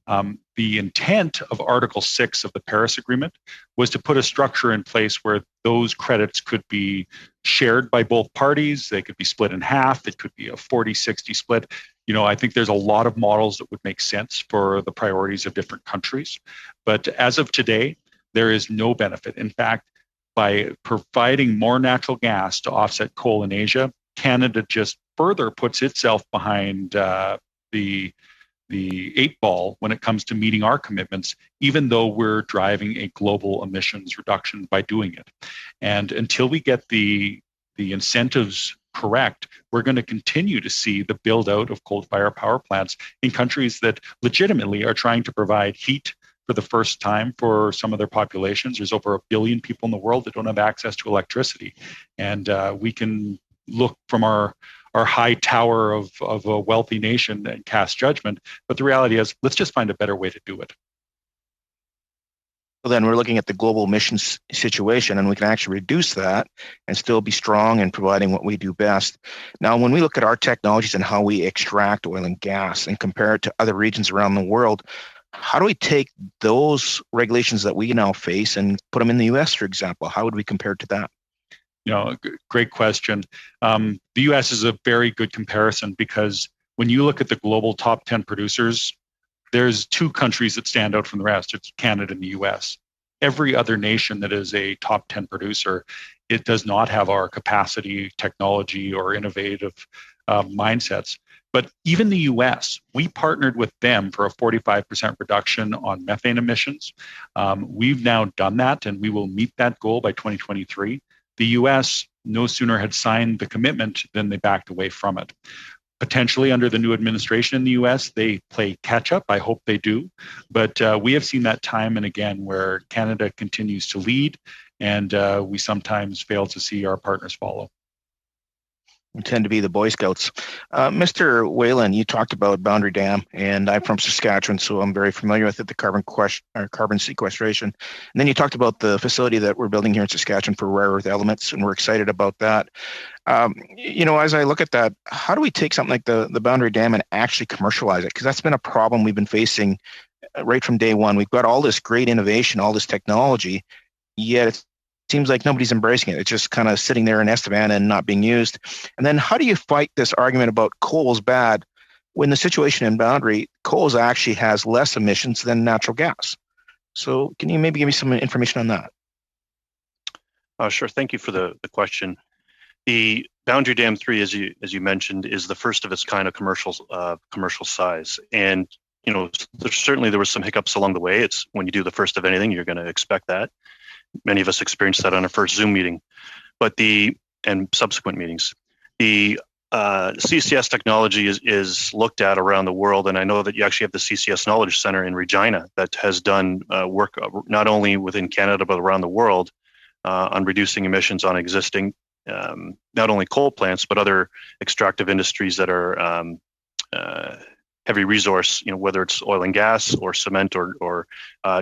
The intent of Article 6 of the Paris Agreement was to put a structure in place where those credits could be shared by both parties. They could be split in half. It could be a 40-60 split. I think there's a lot of models that would make sense for the priorities of different countries. But as of today, there is no benefit. In fact, by providing more natural gas to offset coal in Asia, Canada just further puts itself behind the 8-ball when it comes to meeting our commitments, even though we're driving a global emissions reduction by doing it. And until we get the incentives correct, we're going to continue to see the build out of coal-fired power plants in countries that legitimately are trying to provide heat for the first time for some of their populations. There's over 1 billion people in the world that don't have access to electricity. And we can look from our high tower of a wealthy nation and cast judgment. But the reality is, let's just find a better way to do it. So then we're looking at the global emissions situation, and we can actually reduce that and still be strong in providing what we do best. Now, when we look at our technologies and how we extract oil and gas and compare it to other regions around the world, how do we take those regulations that we now face and put them in the US, for example? How would we compare to that? Great question. The US is a very good comparison because when you look at the global top 10 producers, there's 2 countries that stand out from the rest. It's Canada and the US. Every other nation that is a top 10 producer, it does not have our capacity, technology, or innovative mindsets. But even the US, we partnered with them for a 45% reduction on methane emissions. We've now done that, and we will meet that goal by 2023. The US no sooner had signed the commitment than they backed away from it. Potentially under the new administration in the US, they play catch up. I hope they do. But we have seen that time and again where Canada continues to lead, and we sometimes fail to see our partners follow. We tend to be the Boy Scouts. Mr. Whalen, you talked about Boundary Dam, and I'm from Saskatchewan, so I'm very familiar with it, the carbon sequestration. And then you talked about the facility that we're building here in Saskatchewan for rare earth elements, and we're excited about that. As I look at that, how do we take something like the Boundary Dam and actually commercialize it? Because that's been a problem we've been facing right from day one. We've got all this great innovation, all this technology, yet it seems like nobody's embracing it. It's just kind of sitting there in Estevan and not being used. And then how do you fight this argument about coal is bad when the situation in Boundary, coal actually has less emissions than natural gas? So can you maybe give me some information on that? Sure. Thank you for the question. The Boundary Dam 3, as you mentioned, is the first of its kind of commercial size. And there were some hiccups along the way. It's when you do the first of anything, you're going to expect that. Many of us experienced that on our first Zoom meeting, and subsequent meetings. The CCS technology is looked at around the world, and I know that you actually have the CCS Knowledge Center in Regina that has done work not only within Canada but around the world on reducing emissions on existing not only coal plants but other extractive industries that are heavy resource, whether it's oil and gas or cement or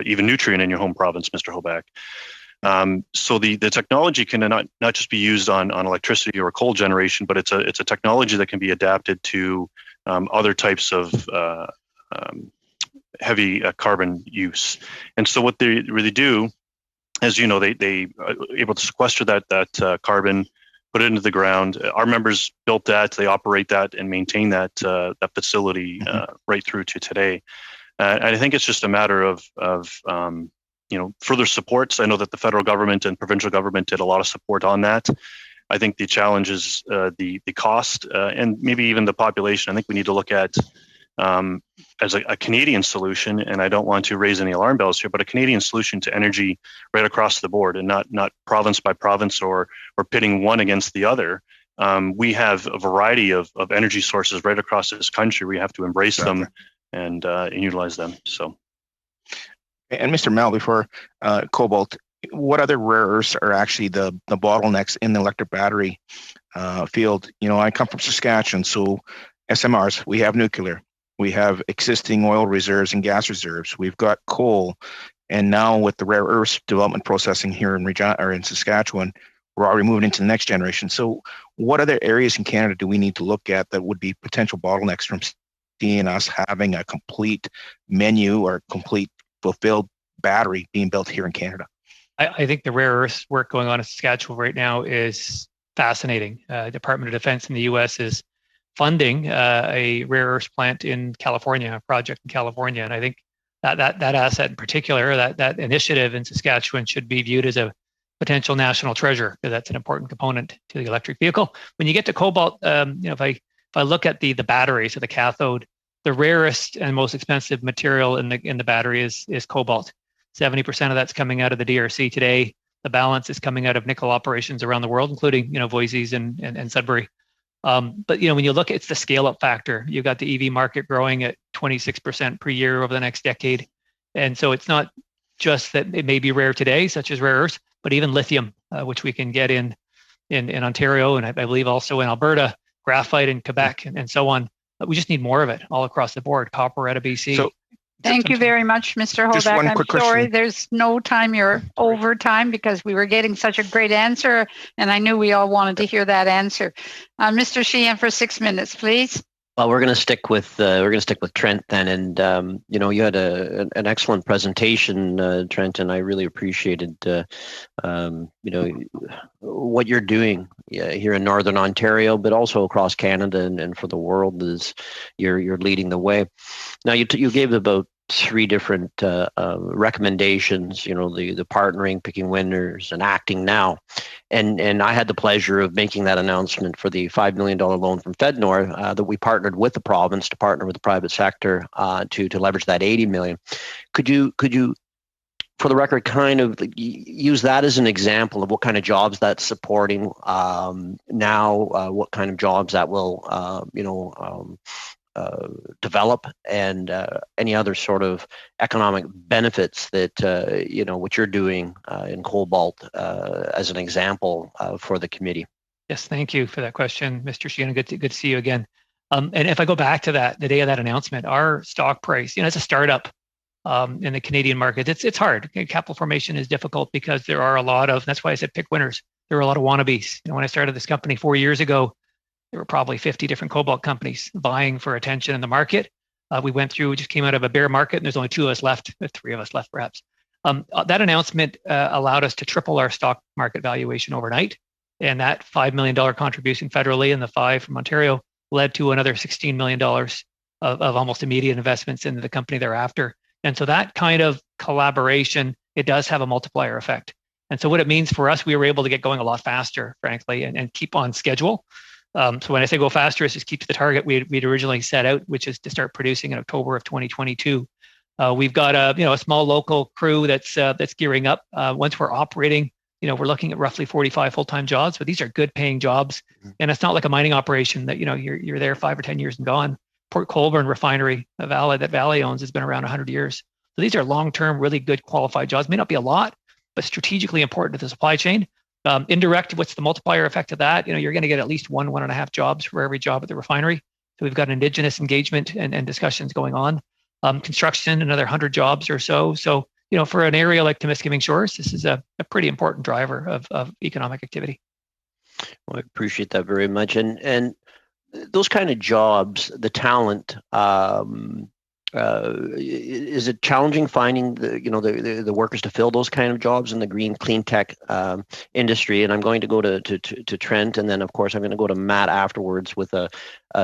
even nutrient in your home province, Mr. Hoback. So the technology can not just be used on electricity or coal generation, but it's a technology that can be adapted to other types of heavy carbon use. And so what they really do, as you know, they are able to sequester that carbon, put it into the ground. Our members built that, they operate that and maintain that facility right through to today. And I think it's just a matter of further supports. I know that the federal government and provincial government did a lot of support on that. I think the challenge is the cost and maybe even the population. I think we need to look at as a Canadian solution, and I don't want to raise any alarm bells here, but a Canadian solution to energy right across the board and not province by province or pitting one against the other. We have a variety of energy sources right across this country. We have to embrace them and utilize them. So, and Mr. Mel, before cobalt, what other rare earths are actually the bottlenecks in the electric battery field? I come from Saskatchewan, so SMRs, we have nuclear, we have existing oil reserves and gas reserves, we've got coal, and now with the rare earths development processing here in Saskatchewan, we're already moving into the next generation. So what other areas in Canada do we need to look at that would be potential bottlenecks from seeing us having a complete menu or complete fulfilled battery being built here in Canada? I think the rare earths work going on in Saskatchewan right now is fascinating. Department of Defense in the U.S. is funding a rare earths plant in California, a project in California, and I think that asset in particular, that initiative in Saskatchewan, should be viewed as a potential national treasure, because that's an important component to the electric vehicle. When you get to cobalt, if I look at the battery, so the cathode, the rarest and most expensive material in the battery is cobalt. 70% of that's coming out of the DRC today. The balance is coming out of nickel operations around the world, including Voisey's and Sudbury. But when you look, it's the scale-up factor. You've got the EV market growing at 26% per year over the next decade, and so it's not just that it may be rare today, such as rare earths, but even lithium, which we can get in Ontario, and I believe also in Alberta, graphite in Quebec, and so on. But we just need more of it all across the board. Copper out of BC. So, thank you very much, Mr. Hoback. Just one quick I'm sorry question. there's no time. You're over time because we were getting such a great answer, and I knew we all wanted to hear that answer. Mr. Sheehan, for 6 minutes, please. Well, we're going to stick with Trent then, and you had an excellent presentation, Trent, and I really appreciated what you're doing here in Northern Ontario, but also across Canada and for the world. Is you're leading the way. Now you gave about 3 different recommendations, the partnering, picking winners, and acting now. And I had the pleasure of making that announcement for the $5 million loan from FedNor that we partnered with the province to partner with the private sector to leverage that $80 million. Could you, for the record, kind of use that as an example of what kind of jobs that's supporting now, what kind of jobs that will, develop, and any other sort of economic benefits that what you're doing in cobalt as an example for the committee? Yes, thank you for that question, Mr. Sheehan. Good to see you again. And if I go back to the day of that announcement, our stock price, as a startup in the Canadian market, it's hard. Capital formation is difficult because there are a lot of. That's why I said pick winners. There are a lot of wannabes. When I started this company 4 years ago, there were probably 50 different cobalt companies vying for attention in the market. We just came out of a bear market, and there's only 2 of us left, 3 of us left perhaps. That announcement allowed us to triple our stock market valuation overnight. And that $5 million contribution federally and the 5 from Ontario led to another $16 million of almost immediate investments into the company thereafter. And so that kind of collaboration, it does have a multiplier effect. And so what it means for us, we were able to get going a lot faster, frankly, and keep on schedule. So when I say go faster, it's just keep to the target we'd originally set out, which is to start producing in October of 2022. We've got a small local crew that's gearing up. Once we're operating, we're looking at roughly 45 full-time jobs, but these are good paying jobs. And it's not like a mining operation that you're there 5 or 10 years and gone. Port Colborne refinery, that Vale owns, has been around 100 years. So these are long-term, really good qualified jobs. May not be a lot, but strategically important to the supply chain. Indirect, what's the multiplier effect of that? You're going to get at least 1.5 jobs for every job at the refinery. So we've got Indigenous engagement and discussions going on. Construction, another 100 jobs or so. So, for an area like Temiskaming Shores, this is a pretty important driver of economic activity. Well, I appreciate that very much. And those kind of jobs, the talent, is it challenging finding the workers to fill those kind of jobs in the green clean tech industry? And I'm going to go to Trent, and then of course I'm going to go to Matt afterwards with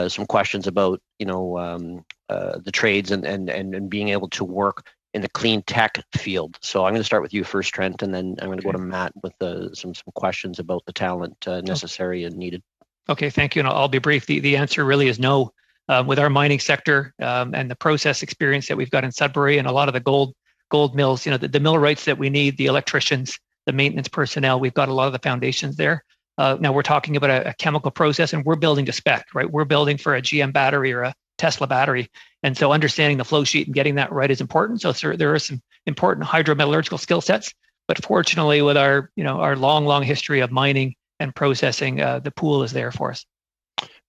some questions about the trades and being able to work in the clean tech field. So I'm going to start with you first, Trent, and then I'm going to go to Matt with some questions about the talent necessary and needed. Okay, thank you, and I'll be brief. The answer really is no. With our mining sector and the process experience that we've got in Sudbury and a lot of the gold mills, the millwrights that we need, the electricians, the maintenance personnel, we've got a lot of the foundations there. Now we're talking about a chemical process, and we're building to spec, right? We're building for a GM battery or Tesla battery. And so understanding the flow sheet and getting that right is important. So there are some important hydrometallurgical skill sets, but fortunately with our long history of mining and processing, the pool is there for us.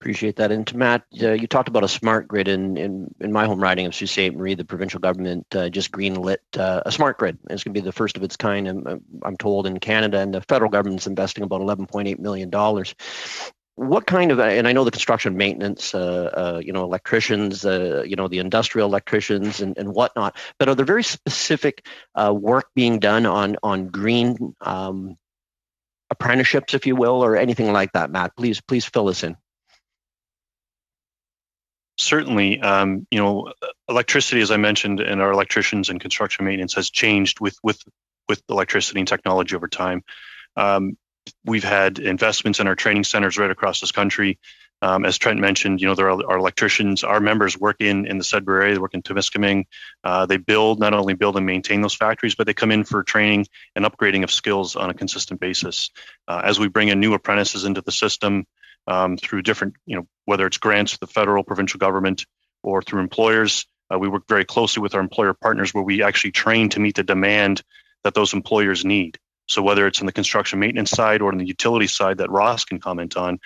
Appreciate that. And to Matt, you talked about a smart grid. In my home riding of Sault Ste. Marie, the provincial government just greenlit a smart grid. It's going to be the first of its kind, I'm told, in Canada, and the federal government's investing about $11.8 million. What kind of, and I know the construction maintenance, electricians, the industrial electricians and whatnot, but are there very specific work being done on green apprenticeships, if you will, or anything like that, Matt? Please fill us in. Certainly, electricity, as I mentioned, and our electricians and construction maintenance has changed with electricity and technology over time. We've had investments in our training centers right across this country. As Trent mentioned, there are our electricians, our members work in the Sudbury area, they work in Temiskaming. They not only build and maintain those factories, but they come in for training and upgrading of skills on a consistent basis. As we bring in new apprentices into the system, through different, whether it's grants to the federal, provincial government, or through employers, we work very closely with our employer partners where we actually train to meet the demand that those employers need. So whether it's on the construction maintenance side or on the utility side that Ross can comment on,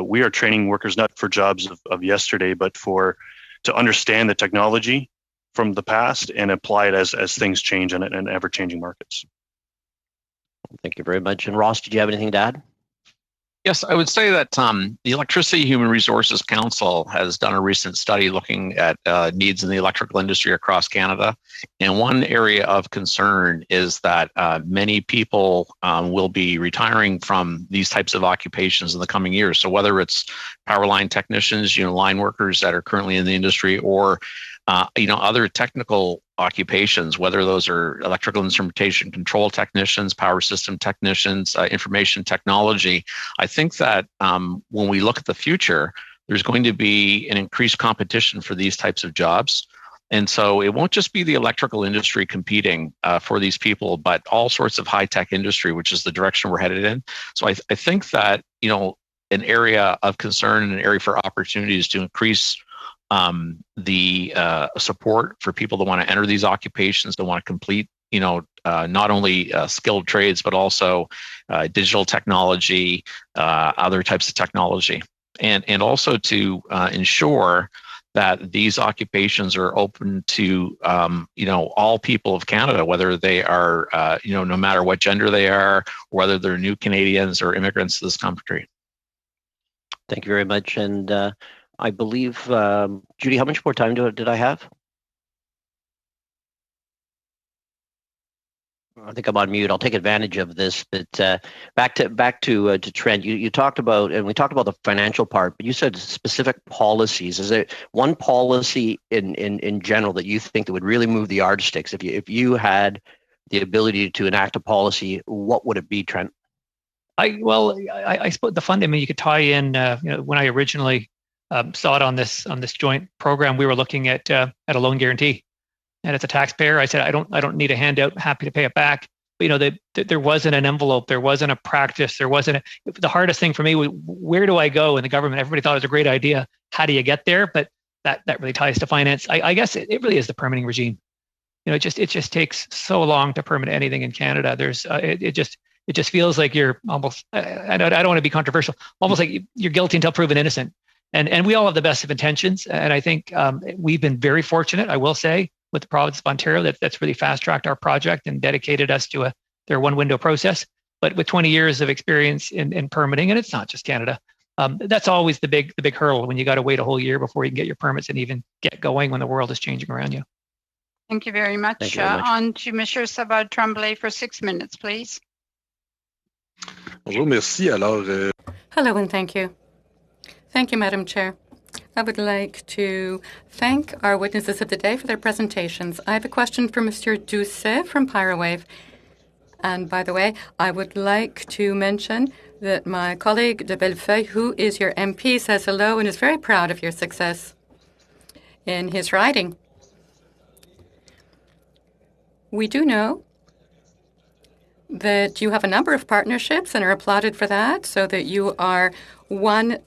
we are training workers not for jobs of yesterday, but to understand the technology from the past and apply it as things change in ever-changing markets. Thank you very much. And Ross, did you have anything to add? Yes, I would say that the Electricity Human Resources Council has done a recent study looking at needs in the electrical industry across Canada. And one area of concern is that many people will be retiring from these types of occupations in the coming years. So whether it's power line technicians, line workers that are currently in the industry, or other technical occupations, whether those are electrical instrumentation control technicians, power system technicians, information technology. I think that when we look at the future, there's going to be an increased competition for these types of jobs. And so it won't just be the electrical industry competing for these people, but all sorts of high-tech industry, which is the direction we're headed in. So I think that, an area of concern and an area for opportunities to increase the support for people that want to enter these occupations, that want to complete, not only skilled trades, but also digital technology, other types of technology, and also to ensure that these occupations are open to, all people of Canada, whether they are, no matter what gender they are, or whether they're new Canadians or immigrants to this country. Thank you very much. And I believe, Judy, how much more time did I have? I think I'm on mute. I'll take advantage of this. But back to Trent. You talked about, and we talked about the financial part, but you said specific policies. Is there one policy in general that you think that would really move the yardsticks? If you had the ability to enact a policy, what would it be, Trent? I suppose the funding. I mean, you could tie in. When I originally saw it on this joint program, we were looking at a loan guarantee, and as a taxpayer, I said I don't need a handout. Happy to pay it back. But, there wasn't an envelope, there wasn't a practice, there wasn't. The hardest thing for me was, where do I go in the government? Everybody thought it was a great idea. How do you get there? But that really ties to finance. I guess it really is the permitting regime. It just takes so long to permit anything in Canada. It just feels like you're almost. I don't want to be controversial. Almost like you're guilty until proven innocent. And we all have the best of intentions. And I think we've been very fortunate, I will say, with the province of Ontario, that's really fast-tracked our project and dedicated us to their one-window process. But with 20 years of experience in permitting, and it's not just Canada, that's always the big hurdle when you got to wait a whole year before you can get your permits and even get going when the world is changing around you. Thank you very much. Thank you very much. On to Mr. Sabad Tremblay for 6 minutes, please. Bonjour, merci. Alors, Hello and thank you. Thank you, Madam Chair. I would like to thank our witnesses of the day for their presentations. I have a question for Mr. Doucet from Pyrowave. And by the way, I would like to mention that my colleague de Bellefeuille, who is your MP, says hello and is very proud of your success in his riding. We do know that you have a number of partnerships and are applauded for that, so that you are one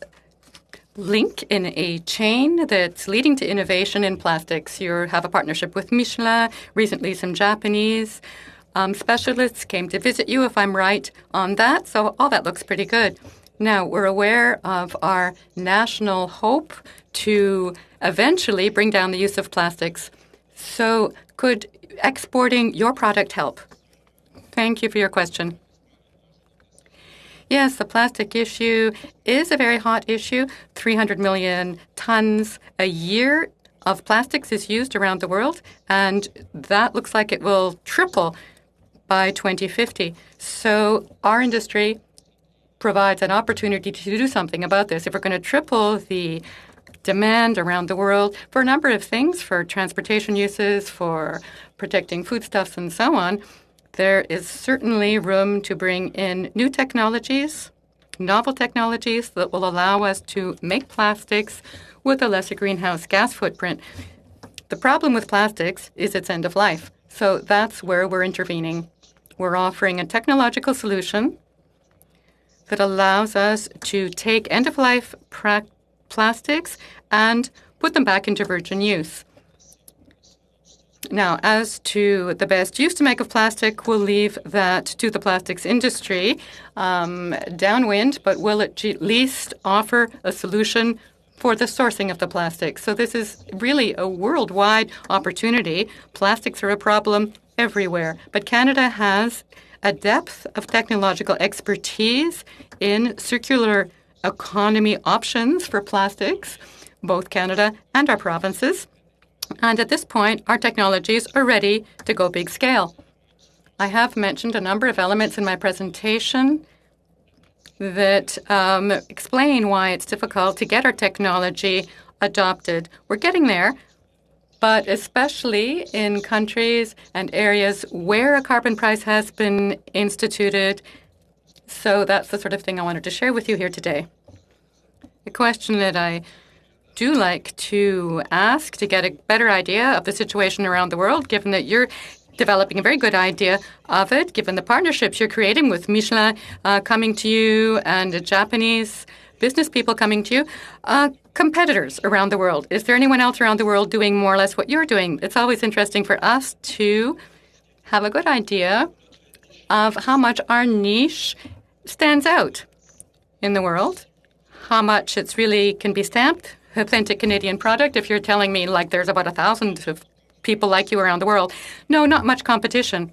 link in a chain that's leading to innovation in plastics. You have a partnership with Michelin. Recently, some Japanese specialists came to visit you, if I'm right on that. So all that looks pretty good. Now, we're aware of our national hope to eventually bring down the use of plastics. So could exporting your product help? Thank you for your question. Yes, the plastic issue is a very hot issue. 300 million tons a year of plastics is used around the world, and that looks like it will triple by 2050. So our industry provides an opportunity to do something about this. If we're going to triple the demand around the world for a number of things, for transportation uses, for protecting foodstuffs and so on, there is certainly room to bring in new technologies, novel technologies that will allow us to make plastics with a lesser greenhouse gas footprint. The problem with plastics is its end of life. So that's where we're intervening. We're offering a technological solution that allows us to take end-of-life plastics and put them back into virgin use. Now, as to the best use to make of plastic, we'll leave that to the plastics industry downwind, but we'll at least offer a solution for the sourcing of the plastic. So this is really a worldwide opportunity. Plastics are a problem everywhere, but Canada has a depth of technological expertise in circular economy options for plastics, both Canada and our provinces. And at this point, our technologies are ready to go big scale. I have mentioned a number of elements in my presentation that explain why it's difficult to get our technology adopted. We're getting there, but especially in countries and areas where a carbon price has been instituted. So that's the sort of thing I wanted to share with you here today. A question that I do like to ask to get a better idea of the situation around the world, given that you're developing a very good idea of it, given the partnerships you're creating with Michelin coming to you and Japanese business people coming to you, competitors around the world. Is there anyone else around the world doing more or less what you're doing? It's always interesting for us to have a good idea of how much our niche stands out in the world, how much it's really can be stamped authentic Canadian product. If you're telling me like there's about 1,000 of people like you around the world, no, not much competition.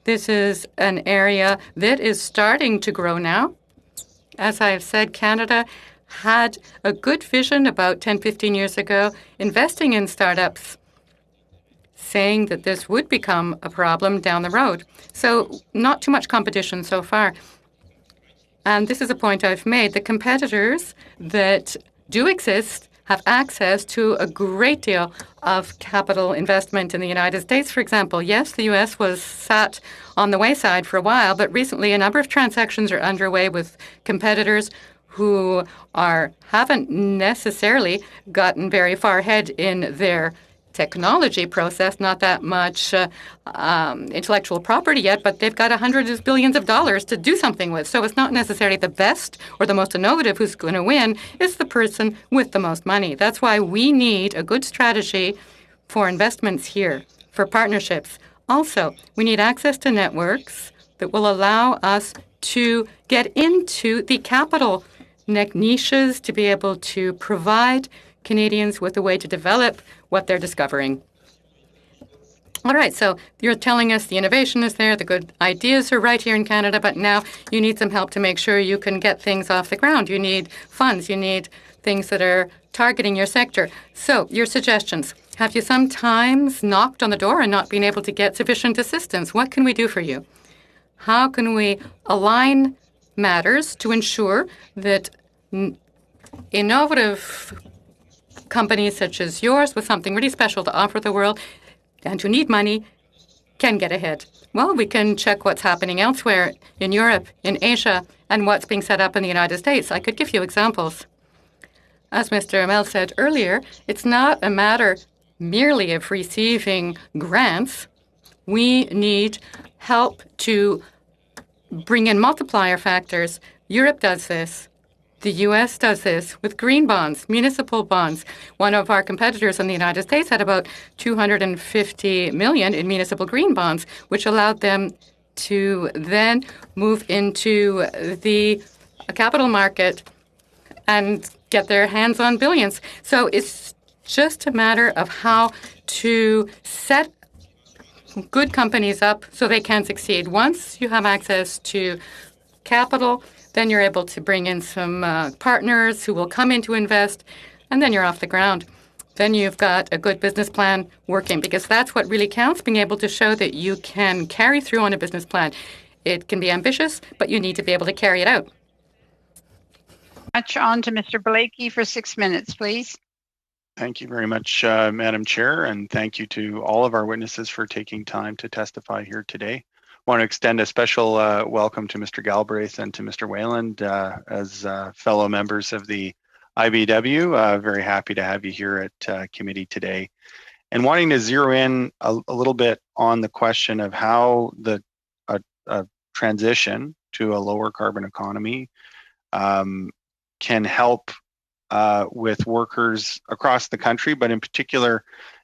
This is an area that is starting to grow now. As I've said, Canada had a good vision about 10, 15 years ago, investing in startups, saying that this would become a problem down the road. So not too much competition so far. And this is a point I've made. The competitors that do exist have access to a great deal of capital investment in the United States, for example. Yes, the U.S. was sat on the wayside for a while, but recently a number of transactions are underway with competitors who haven't necessarily gotten very far ahead in their technology process, not that much intellectual property yet, but they've got hundreds of billions of dollars to do something with. So it's not necessarily the best or the most innovative who's going to win. It's the person with the most money. That's why we need a good strategy for investments here, for partnerships. Also, we need access to networks that will allow us to get into the capital niches to be able to provide Canadians with a way to develop what they're discovering. All right, so you're telling us the innovation is there, the good ideas are right here in Canada, but now you need some help to make sure you can get things off the ground. You need funds, you need things that are targeting your sector. So your suggestions. Have you sometimes knocked on the door and not been able to get sufficient assistance? What can we do for you? How can we align matters to ensure that innovative companies such as yours with something really special to offer the world and who need money can get ahead? Well, we can check what's happening elsewhere in Europe, in Asia, and what's being set up in the United States. I could give you examples. As Mr. Amel said earlier, it's not a matter merely of receiving grants. We need help to bring in multiplier factors. Europe does this. The U.S. does this with green bonds, municipal bonds. One of our competitors in the United States had about $250 million in municipal green bonds, which allowed them to then move into the capital market and get their hands on billions. So it's just a matter of how to set good companies up so they can succeed. Once you have access to capital, then you're able to bring in some partners who will come in to invest, and then you're off the ground. Then you've got a good business plan working, because that's what really counts, being able to show that you can carry through on a business plan. It can be ambitious, but you need to be able to carry it out. Much on to Mr. Blakey for 6 minutes, please. Thank you very much, Madam Chair, and thank you to all of our witnesses for taking time to testify here today. I want to extend a special welcome to Mr. Galbraith and to Mr. Wayland as fellow members of the IBW. Very happy to have you here at committee today. And wanting to zero in a little bit on the question of how the transition to a lower carbon economy can help with workers across the country, but in particular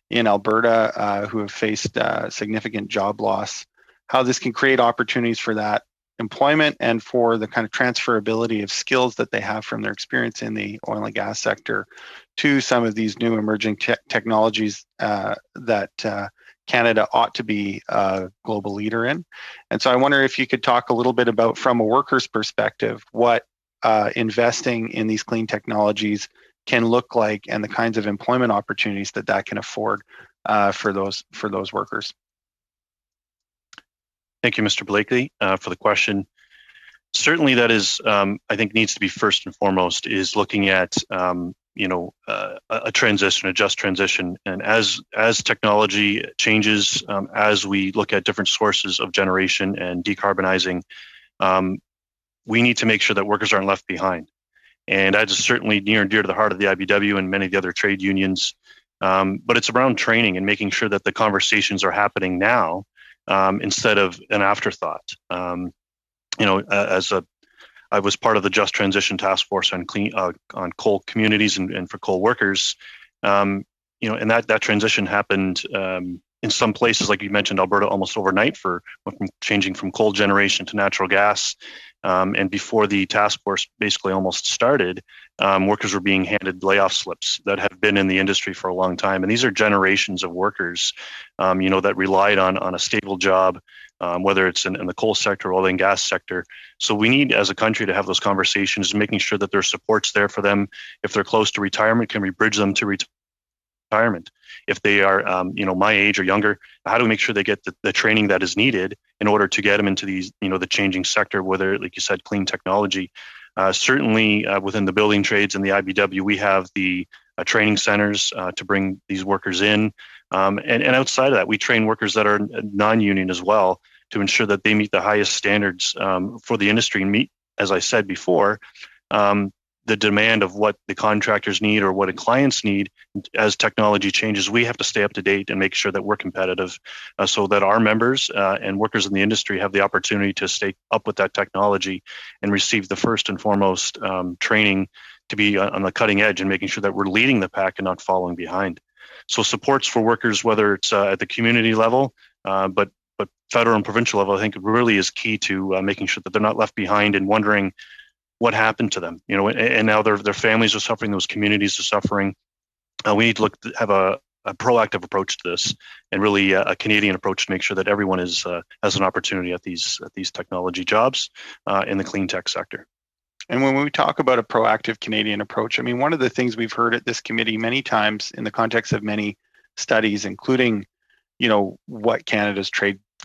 in Alberta who have faced significant job loss, how this can create opportunities for that employment and for the kind of transferability of skills that they have from their experience in the oil and gas sector to some of these new emerging technologies that Canada ought to be a global leader in. And so I wonder if you could talk a little bit about, from a worker's perspective, what investing in these clean technologies can look like and the kinds of employment opportunities that can afford for those workers. Thank you, Mr. Blakely, for the question. Certainly, that is, I think, needs to be first and foremost is looking at, a transition, a just transition, and as technology changes, as we look at different sources of generation and decarbonizing, we need to make sure that workers aren't left behind, and that is certainly near and dear to the heart of the IBW and many of the other trade unions. But it's around training and making sure that the conversations are happening now. Instead of an afterthought. I was part of the Just Transition Task Force on coal communities and for coal workers, and that transition happened in some places, like you mentioned, Alberta, almost overnight from changing from coal generation to natural gas. And before the task force basically almost started, workers were being handed layoff slips that have been in the industry for a long time. And these are generations of workers, that relied on a stable job, whether it's in the coal sector, oil and gas sector. So we need, as a country, to have those conversations, making sure that there's supports there for them. If they're close to retirement, can we bridge them to retirement? If they are, my age or younger, how do we make sure they get the training that is needed in order to get them into these, the changing sector, whether, like you said, clean technology. Certainly within the building trades and the IBW, we have the training centers to bring these workers in. And outside of that, we train workers that are non-union as well to ensure that they meet the highest standards for the industry and meet, as I said before, the demand of what the contractors need or what the clients need. As technology changes, we have to stay up to date and make sure that we're competitive so that our members and workers in the industry have the opportunity to stay up with that technology and receive the first and foremost training to be on the cutting edge and making sure that we're leading the pack and not following behind. So supports for workers, whether it's at the community level, but federal and provincial level, I think really is key to making sure that they're not left behind and wondering what happened to them, and now their families are suffering, those communities are suffering. We need to have a proactive approach to this, and really a Canadian approach to make sure that everyone has an opportunity at these technology jobs in the clean tech sector. And when we talk about a proactive Canadian approach, I mean, one of the things we've heard at this committee many times in the context of many studies, including, what Canada's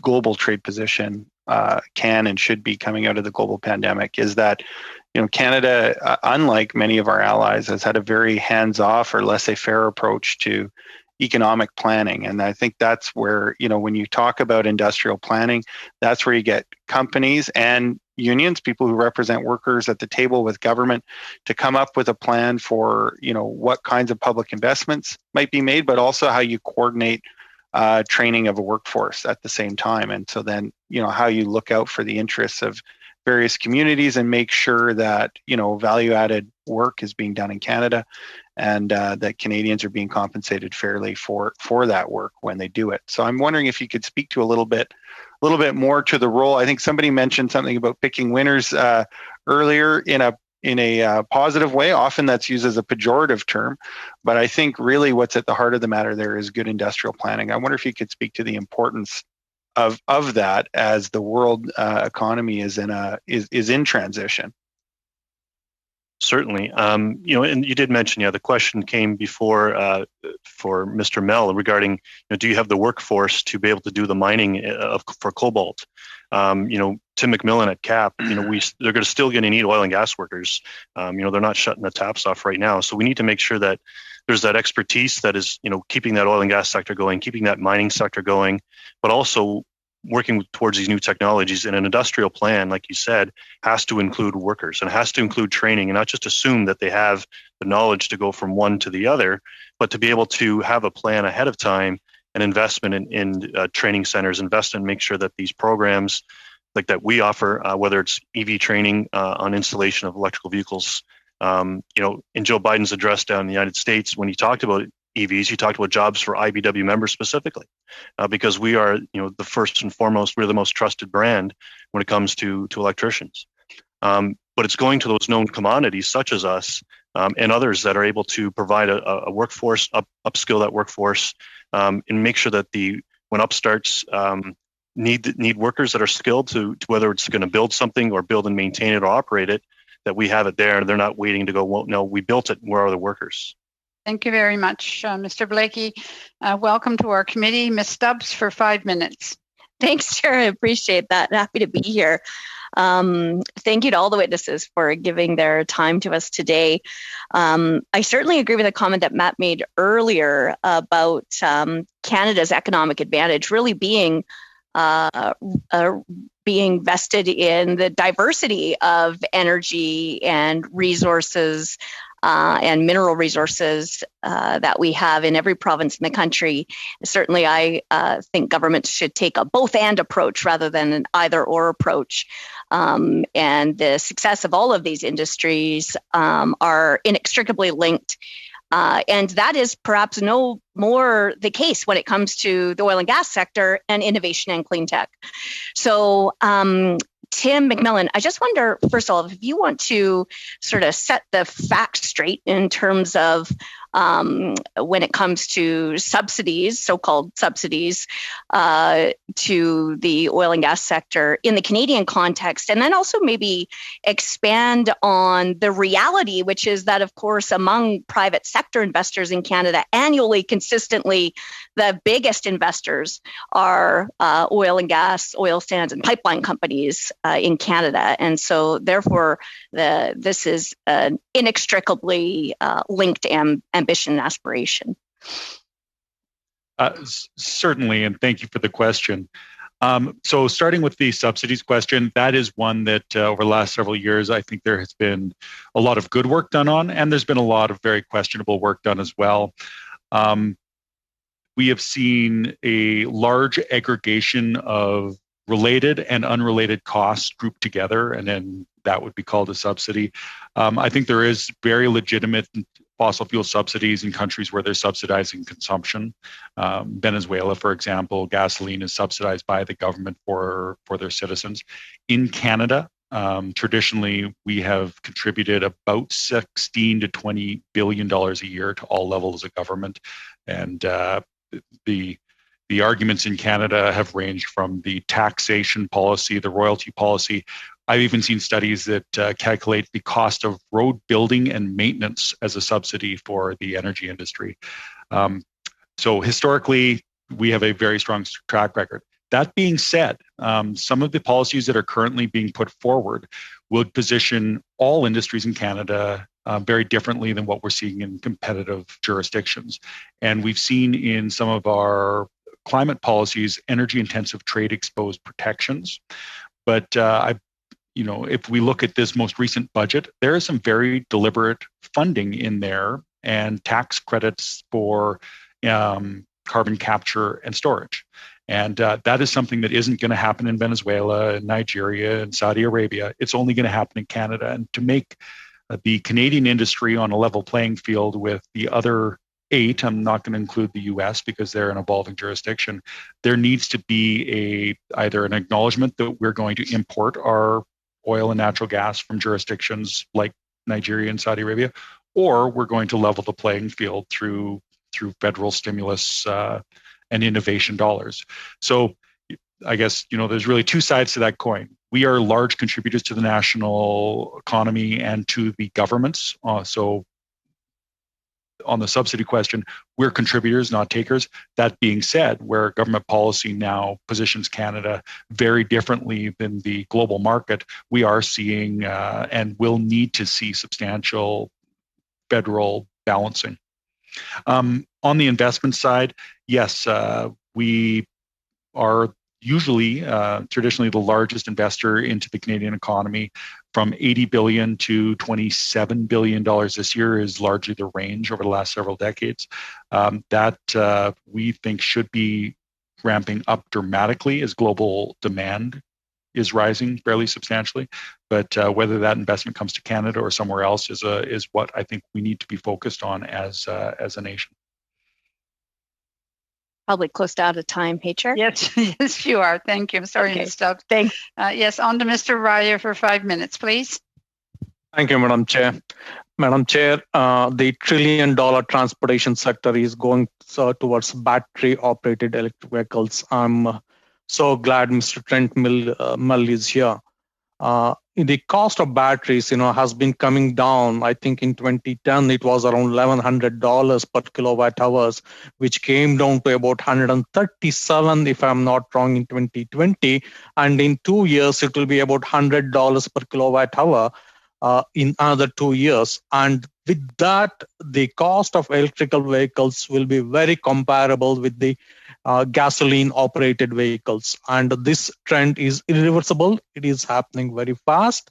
global trade position can and should be coming out of the global pandemic, is that Canada, unlike many of our allies, has had a very hands-off or laissez-faire approach to economic planning. And I think that's where, when you talk about industrial planning, that's where you get companies and unions, people who represent workers at the table with government, to come up with a plan for, what kinds of public investments might be made, but also how you coordinate training of a workforce at the same time. And so then, how you look out for the interests of various communities and make sure that, value-added work is being done in Canada, and that Canadians are being compensated fairly for that work when they do it. So I'm wondering if you could speak to a little bit more to the role. I think somebody mentioned something about picking winners earlier in a positive way. Often that's used as a pejorative term, but I think really what's at the heart of the matter there is good industrial planning. I wonder if you could speak to the importance of that as the world economy is in transition. Certainly. And you did mention, the question came before for Mr. Mell regarding, do you have the workforce to be able to do the mining for cobalt? Tim McMillan at CAP, they're still going to need oil and gas workers. They're not shutting the taps off right now. So we need to make sure that there's that expertise that is, keeping that oil and gas sector going, keeping that mining sector going, but also working towards these new technologies. And an industrial plan, like you said, has to include workers and has to include training, and not just assume that they have the knowledge to go from one to the other, but to be able to have a plan ahead of time and investment in training centers, invest and make sure that these programs like that we offer, whether it's EV training on installation of electrical vehicles, in Joe Biden's address down in the United States, when he talked about EVs, he talked about jobs for IBW members specifically, because we are, the first and foremost, we're the most trusted brand when it comes to electricians. But it's going to those known commodities such as us and others that are able to provide a workforce, upskill that workforce, and make sure that when upstarts need workers that are skilled to whether it's going to build something or build and maintain it or operate it, that we have it there and they're not waiting to go, well, no, we built it, where are the workers? Thank you very much, Mr. Blakey. Welcome to our committee. Ms. Stubbs for 5 minutes. Thanks, Chair. I appreciate that. Happy to be here. Thank you to all the witnesses for giving their time to us today. I certainly agree with a comment that Matt made earlier about Canada's economic advantage really being vested in the diversity of energy and resources and mineral resources that we have in every province in the country. Certainly, I think governments should take a both-and approach rather than an either-or approach. And the success of all of these industries are inextricably linked. And that is perhaps no more the case when it comes to the oil and gas sector and innovation and clean tech. So, Tim McMillan, I just wonder, first of all, if you want to sort of set the facts straight in terms of when it comes to subsidies, so-called subsidies to the oil and gas sector in the Canadian context, and then also maybe expand on the reality, which is that, of course, among private sector investors in Canada, annually, consistently, the biggest investors are oil and gas, oil sands, and pipeline companies in Canada. And so, therefore, this is an inextricably linked ambition and aspiration. Certainly, and thank you for the question. So starting with the subsidies question, that is one that over the last several years, I think there has been a lot of good work done on, and there's been a lot of very questionable work done as well. We have seen a large aggregation of related and unrelated costs grouped together, and then that would be called a subsidy. I think there is very legitimate fossil fuel subsidies in countries where they're subsidizing consumption. Venezuela, for example, gasoline is subsidized by the government for their citizens. In Canada, traditionally, we have contributed about $16 to $20 billion a year to all levels of government. And the arguments in Canada have ranged from the taxation policy, the royalty policy. I've even seen studies that calculate the cost of road building and maintenance as a subsidy for the energy industry. So historically, we have a very strong track record. That being said, some of the policies that are currently being put forward would position all industries in Canada very differently than what we're seeing in competitive jurisdictions. And we've seen in some of our climate policies, energy-intensive trade-exposed protections. But if we look at this most recent budget, there is some very deliberate funding in there and tax credits for carbon capture and storage. And that is something that isn't going to happen in Venezuela and Nigeria and Saudi Arabia. It's only going to happen in Canada. And to make the Canadian industry on a level playing field with the other 8, I'm not going to include the US because they're an evolving jurisdiction, there needs to be either an acknowledgement that we're going to import our oil and natural gas from jurisdictions like Nigeria and Saudi Arabia, or we're going to level the playing field through federal stimulus and innovation dollars. So I guess, there's really 2 sides to that coin. We are large contributors to the national economy and to the governments. So on the subsidy question, we're contributors, not takers. That being said, where government policy now positions Canada very differently than the global market, we are seeing and will need to see substantial federal balancing. On the investment side, yes, we are usually traditionally the largest investor into the Canadian economy. From $80 billion to $27 billion this year is largely the range over the last several decades. That we think should be ramping up dramatically as global demand is rising fairly substantially. But whether that investment comes to Canada or somewhere else is what I think we need to be focused on as a nation. Probably close to out of time, hey, Chair? Yes, yes, you are. Thank you. I'm sorry, Ms. Stubbs. Thanks. Yes, on to Mr. Raya for 5 minutes, please. Thank you, Madam Chair. Madam Chair, the $1 trillion transportation sector is going towards battery-operated electric vehicles. I'm so glad Mr. Trent Mill is here. The cost of batteries, has been coming down. I think in 2010 it was around $1,100 per kilowatt hours, which came down to about $137, if I'm not wrong, in 2020. And in 2 years, it will be about $100 per kilowatt hour in another 2 years. And with that, the cost of electrical vehicles will be very comparable with the gasoline-operated vehicles. And this trend is irreversible. It is happening very fast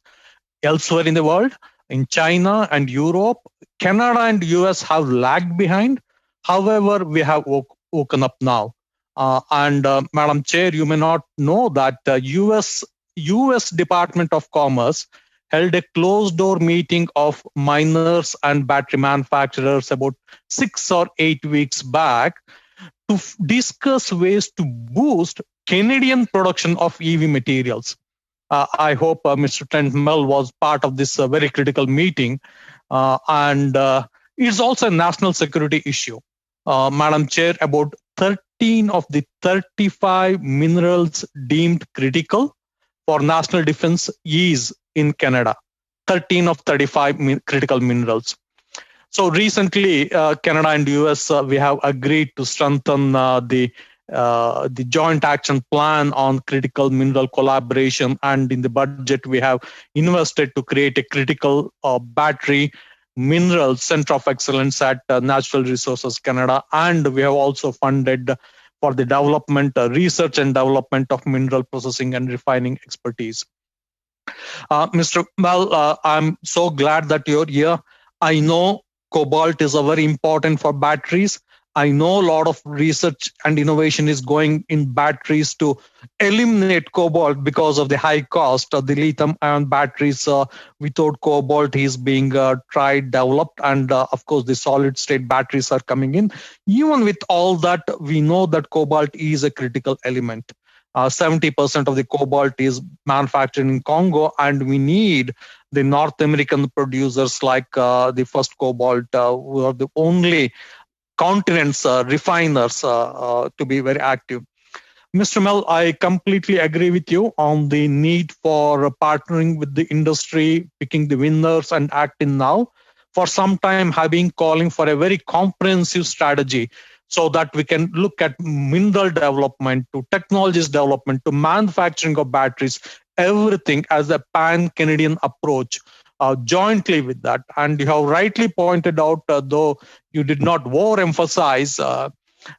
elsewhere in the world. In China and Europe, Canada and US have lagged behind. However, we have woken up now. Madam Chair, you may not know that US Department of Commerce held a closed-door meeting of miners and battery manufacturers about 6 or 8 weeks back to discuss ways to boost Canadian production of EV materials. I hope Mr. Trent Mill was part of this very critical meeting. And it's also a national security issue. Madam Chair, about 13 of the 35 minerals deemed critical for national defense is in Canada. 13 of 35 critical minerals. So recently, Canada and US, we have agreed to strengthen the joint action plan on critical mineral collaboration. And in the budget, we have invested to create a critical battery mineral center of excellence at Natural Resources Canada. And we have also funded for the development, research and development of mineral processing and refining expertise. Mr. Mel, I'm so glad that you're here. I know cobalt is very important for batteries. I know a lot of research and innovation is going in batteries to eliminate cobalt because of the high cost of the lithium-ion batteries. Without cobalt is being tried, developed, and of course the solid-state batteries are coming in. Even with all that, we know that cobalt is a critical element. 70% of the cobalt is manufactured in Congo, and we need the North American producers like the First Cobalt, who are the only continents, refiners, to be very active. Mr. Mel, I completely agree with you on the need for partnering with the industry, picking the winners and acting now. For some time, have been calling for a very comprehensive strategy so that we can look at mineral development, to technologies development, to manufacturing of batteries, everything as a pan-Canadian approach. Jointly with that. And you have rightly pointed out, though you did not overemphasize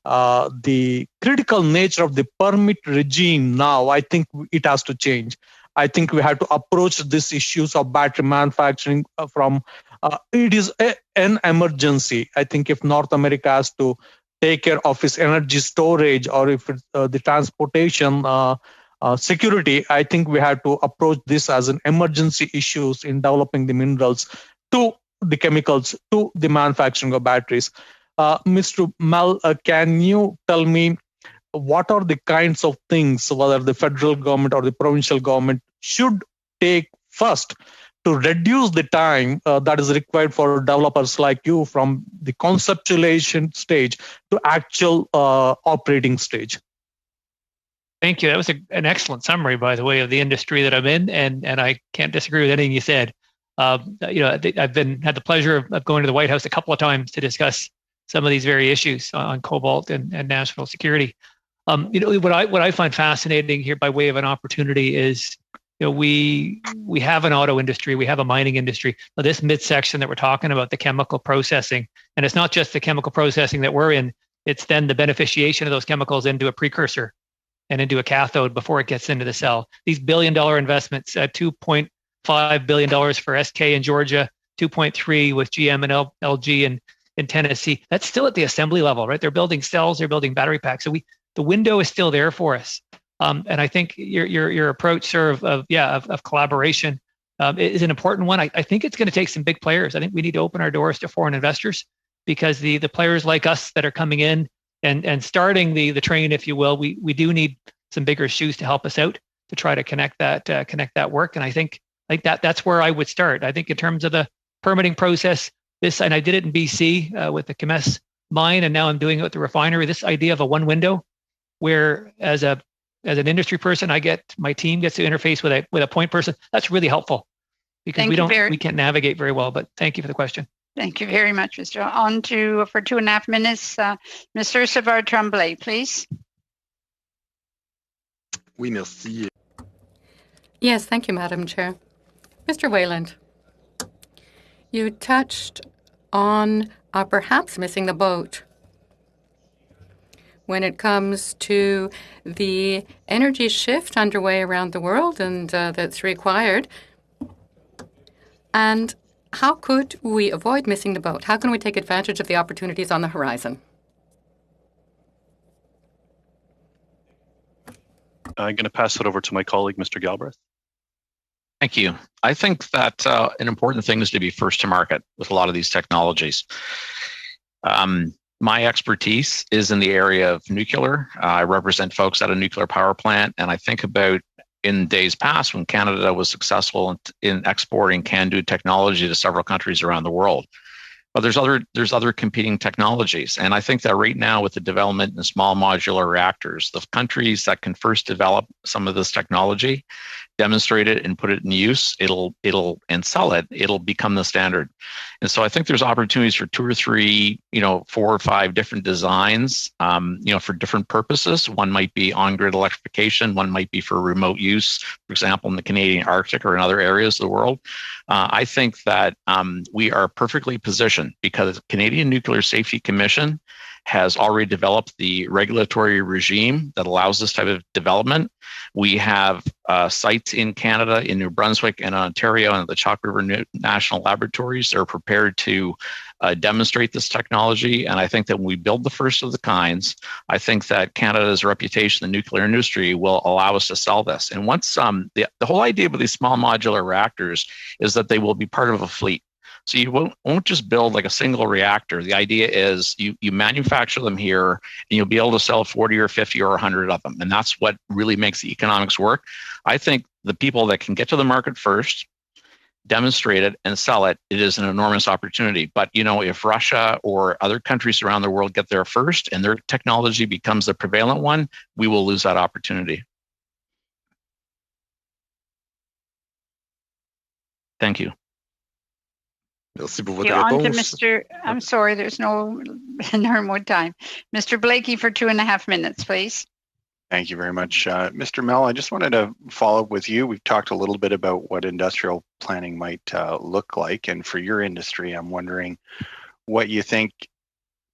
the critical nature of the permit regime now, I think it has to change. I think we have to approach these issues of battery manufacturing from, it is an emergency. I think if North America has to take care of its energy storage or if it's the transportation security, I think we have to approach this as an emergency issues in developing the minerals to the chemicals to the manufacturing of batteries. Mr. Mel, can you tell me what are the kinds of things, whether the federal government or the provincial government should take first to reduce the time that is required for developers like you from the conceptualization stage to actual operating stage? Thank you. That was an excellent summary, by the way, of the industry that I'm in, and I can't disagree with anything you said. I've had the pleasure of going to the White House a couple of times to discuss some of these very issues on cobalt and national security. What I find fascinating here, by way of an opportunity, is we have an auto industry, we have a mining industry. Now, this midsection that we're talking about, the chemical processing, and it's not just the chemical processing that we're in; it's then the beneficiation of those chemicals into a precursor and into a cathode before it gets into the cell. These billion-dollar investments, $2.5 billion for SK in Georgia, 2.3 with GM and LG in Tennessee. That's still at the assembly level, right? They're building cells, they're building battery packs. So the window is still there for us. And I think your approach, sir, of collaboration is an important one. I think it's going to take some big players. I think we need to open our doors to foreign investors, because the players like us that are coming in and starting the train, if you will, we do need some bigger shoes to help us out to try to connect that work. And I think that's where I would start. I think in terms of the permitting process, and I did it in BC with the Kemess mine, and now I'm doing it with the refinery. This idea of a one window, where as an industry person, my team gets to interface with a point person. That's really helpful, because we can't navigate very well. But thank you for the question. Thank you very much, Mr. On to, for 2.5 minutes, Mr. Savard-Tremblay, please. Oui, merci. Yes, thank you, Madam Chair. Mr. Wayland, you touched on perhaps missing the boat when it comes to the energy shift underway around the world and that's required. And how could we avoid missing the boat? How can we take advantage of the opportunities on the horizon? I'm going to pass it over to my colleague, Mr. Galbraith. Thank you. I think that an important thing is to be first to market with a lot of these technologies. My expertise is in the area of nuclear. I represent folks at a nuclear power plant, and I think about in days past when Canada was successful in exporting CANDU technology to several countries around the world. But there's other competing technologies. And I think that right now with the development in small modular reactors, the countries that can first develop some of this technology, demonstrate it and put it in use, and sell it, it'll become the standard. And so I think there's opportunities for 2 or 3, 4 or 5 different designs, for different purposes. One might be on-grid electrification. One might be for remote use, for example, in the Canadian Arctic or in other areas of the world. I think that we are perfectly positioned because the Canadian Nuclear Safety Commission has already developed the regulatory regime that allows this type of development. We have sites in Canada, in New Brunswick and Ontario, and the Chalk River National Laboratories that are prepared to demonstrate this technology. And I think that when we build the first of the kinds, I think that Canada's reputation in the nuclear industry will allow us to sell this. And once the whole idea with these small modular reactors is that they will be part of a fleet. So you won't just build like a single reactor. The idea is you manufacture them here, and you'll be able to sell 40 or 50 or 100 of them. And that's what really makes the economics work. I think the people that can get to the market first, demonstrate it, and sell it, it is an enormous opportunity. But if Russia or other countries around the world get there first and their technology becomes the prevalent one, we will lose that opportunity. Thank you. Merci pour votre On to réponse. I'm sorry, there's no more time. Mr. Blakey for 2.5 minutes, please. Thank you very much. Mr. Mel, I just wanted to follow up with you. We've talked a little bit about what industrial planning might look like. And for your industry, I'm wondering what you think,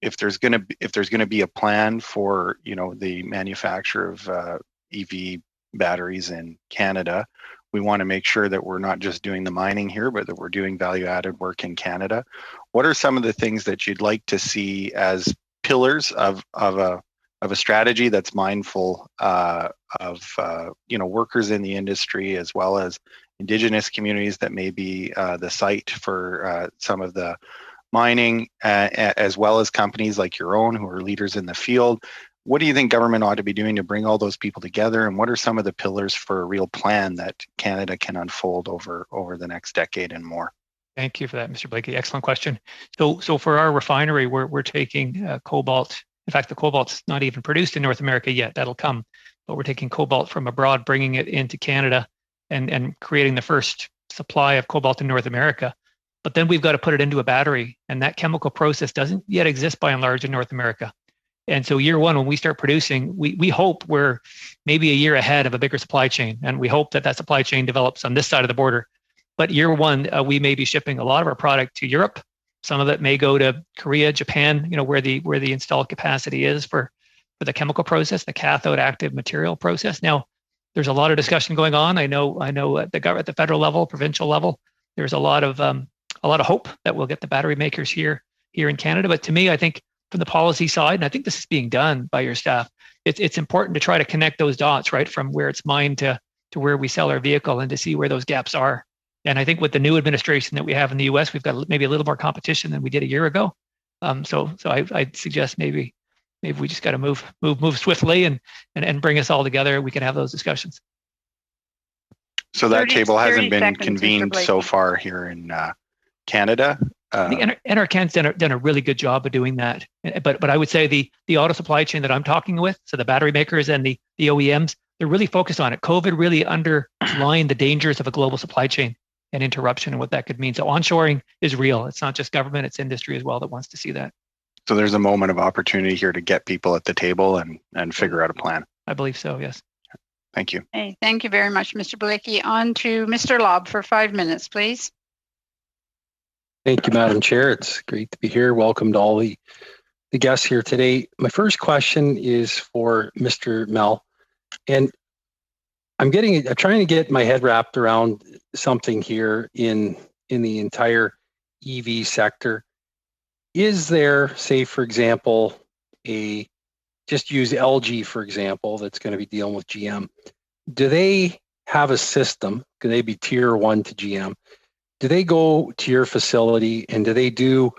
if there's going to be a plan for, the manufacture of EV batteries in Canada. We want to make sure that we're not just doing the mining here, but that we're doing value-added work in Canada. What are some of the things that you'd like to see as pillars of a strategy that's mindful of workers in the industry, as well as Indigenous communities that may be the site for some of the mining, as well as companies like your own who are leaders in the field. What do you think government ought to be doing to bring all those people together, and what are some of the pillars for a real plan that Canada can unfold over the next decade and more? Thank you for that, Mr. Blakey. Excellent question. So for our refinery, we're taking cobalt. In fact, the cobalt's not even produced in North America yet. That'll come. But we're taking cobalt from abroad, bringing it into Canada, and creating the first supply of cobalt in North America. But then we've got to put it into a battery, and that chemical process doesn't yet exist by and large in North America. And so year one, when we start producing, we hope we're maybe a year ahead of a bigger supply chain, and we hope that supply chain develops on this side of the border. But year one, we may be shipping a lot of our product to Europe. Some of it may go to Korea, Japan, where the installed capacity is for the chemical process, the cathode active material process. Now, there's a lot of discussion going on. I know at the federal level, provincial level, there's a lot of hope that we'll get the battery makers here in Canada. But to me, I think from the policy side, and I think this is being done by your staff, it's important to try to connect those dots, right, from where it's mined to where we sell our vehicle, and to see where those gaps are. And I think with the new administration that we have in the U.S., we've got maybe a little more competition than we did a year ago. So I'd suggest maybe we just got to move swiftly and bring us all together. We can have those discussions. So that table hasn't been convened so far here in Canada. I think NRCan's done a really good job of doing that. But I would say the auto supply chain that I'm talking with, so the battery makers and the OEMs, they're really focused on it. COVID really underlined the dangers of a global supply chain and interruption and what that could mean. So onshoring is real. It's not just government, it's industry as well that wants to see that. So there's a moment of opportunity here to get people at the table and figure out a plan. I believe so, yes. Thank you. Hey, thank you very much, Mr. Blakey. On to Mr. Lobb for 5 minutes, please. Thank you, Madam Chair. It's great to be here. Welcome to all the guests here today. My first question is for Mr. Mell. And I'm trying to get my head wrapped around something here in the entire EV sector. Is there, say, for example, just use LG, for example, that's going to be dealing with GM. Do they have a system? Could they be tier 1 to GM? Do they go to your facility and do they do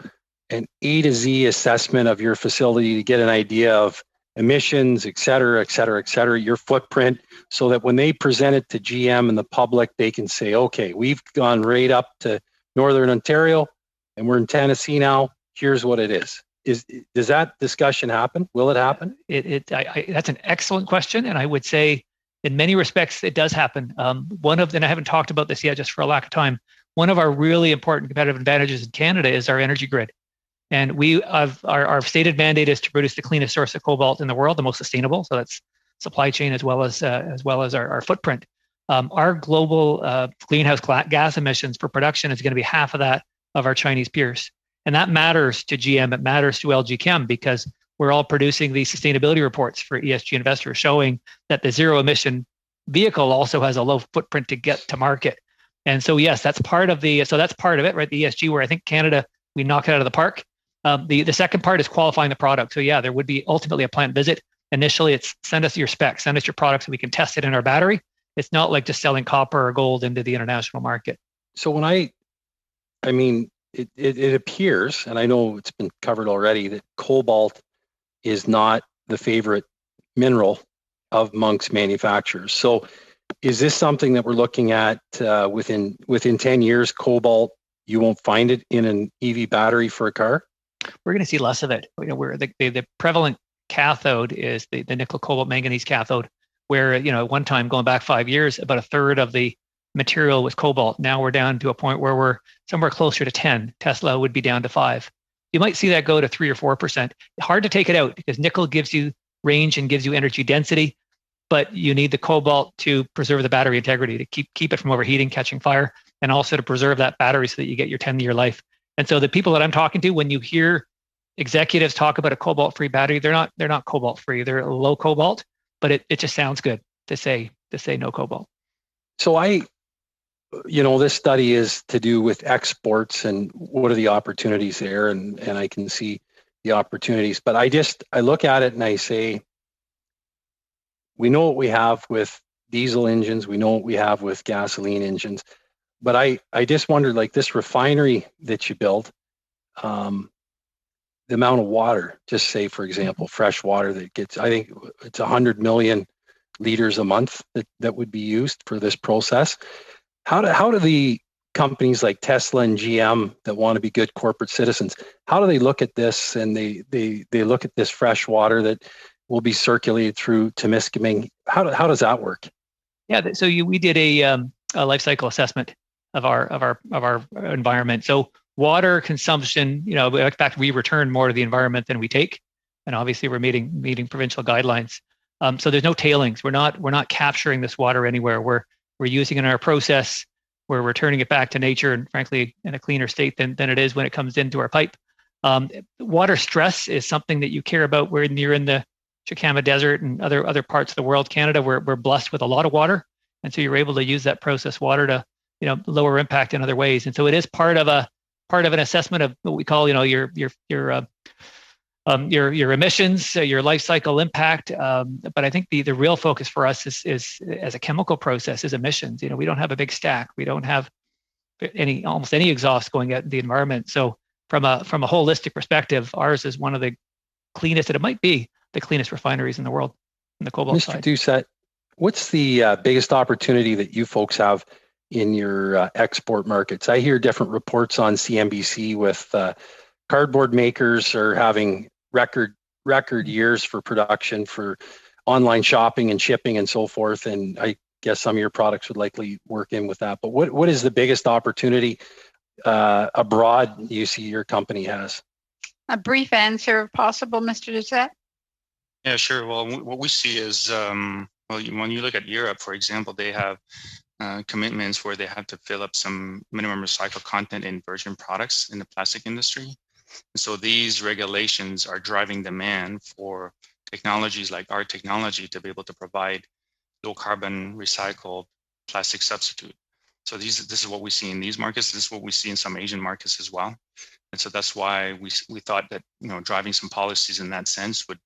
an A to Z assessment of your facility to get an idea of emissions, et cetera, your footprint, so that when they present it to GM and the public, they can say, okay, we've gone right up to Northern Ontario and we're in Tennessee now. Here's what it is. Does that discussion happen? Will it happen? That's an excellent question. And I would say in many respects, it does happen. And I haven't talked about this yet just for a lack of time. One of our really important competitive advantages in Canada is our energy grid. And our stated mandate is to produce the cleanest source of cobalt in the world, the most sustainable. So that's supply chain as well as our footprint. Our global greenhouse gas emissions for production is going to be half of that of our Chinese peers. And that matters to GM, it matters to LG Chem, because we're all producing these sustainability reports for ESG investors showing that the zero emission vehicle also has a low footprint to get to market. And so, yes, that's part of it, right? The ESG, where I think Canada, we knock it out of the park. The second part is qualifying the product. So yeah, there would be ultimately a plant visit. Initially, it's send us your specs, send us your products so we can test it in our battery. It's not like just selling copper or gold into the international market. So when it appears, and I know it's been covered already, that cobalt is not the favorite mineral of amongst manufacturers. So is this something that we're looking at within 10 years, cobalt, you won't find it in an EV battery for a car? We're going to see less of it. Where the prevalent cathode is the nickel cobalt manganese cathode, where at one time going back 5 years, about a third of the material was cobalt. Now we're down to a point where we're somewhere closer to 10. Tesla would be down to 5. You might see that go to 3 or 4%. Hard to take it out because nickel gives you range and gives you energy density, but you need the cobalt to preserve the battery integrity, to keep it from overheating, catching fire, and also to preserve that battery so that you get your 10-year life. And so the people that I'm talking to, when you hear executives talk about a cobalt-free battery, they're not cobalt-free. They're low cobalt, but it just sounds good to say no cobalt. So this study is to do with exports and what are the opportunities there, and I can see the opportunities. But I look at it and I say, we know what we have with diesel engines, we know what we have with gasoline engines, but I just wondered, like this refinery that you built, the amount of water, just say for example, fresh water that gets, I think it's 100 million liters a month that would be used for this process. How do the companies like Tesla and GM that want to be good corporate citizens, how do they look at this, and they look at this fresh water that will be circulated through Temiskaming? How does that work? Yeah, so we did a life cycle assessment of our environment. So water consumption, in fact, we return more to the environment than we take, and obviously we're meeting provincial guidelines. So there's no tailings. We're not capturing this water anywhere. We're using it in our process. We're returning it back to nature, and frankly, in a cleaner state than it is when it comes into our pipe. Water stress is something that you care about when you're in the Chicama Desert and other parts of the world. Canada, we're blessed with a lot of water, and so you're able to use that processed water to lower impact in other ways. And so it is part of an assessment of what we call your emissions, your life cycle impact. But I think the real focus for us is as a chemical process is emissions. We don't have a big stack. We don't have almost any exhaust going out in the environment. So from a holistic perspective, ours is one of the cleanest, and it might be the cleanest refineries in the world in the cobalt side. Mr. Doucette, what's the biggest opportunity that you folks have in your export markets? I hear different reports on CNBC with cardboard makers are having record years for production for online shopping and shipping and so forth. And I guess some of your products would likely work in with that. But what is the biggest opportunity abroad you see your company has? A brief answer, if possible, Mr. Doucette. Yeah, sure. Well, what we see is, when you look at Europe, for example, they have commitments where they have to fill up some minimum recycled content in virgin products in the plastic industry. And so these regulations are driving demand for technologies like our technology to be able to provide low carbon recycled plastic substitute. So this is what we see in these markets. This is what we see in some Asian markets as well. And so that's why we thought that driving some policies in that sense would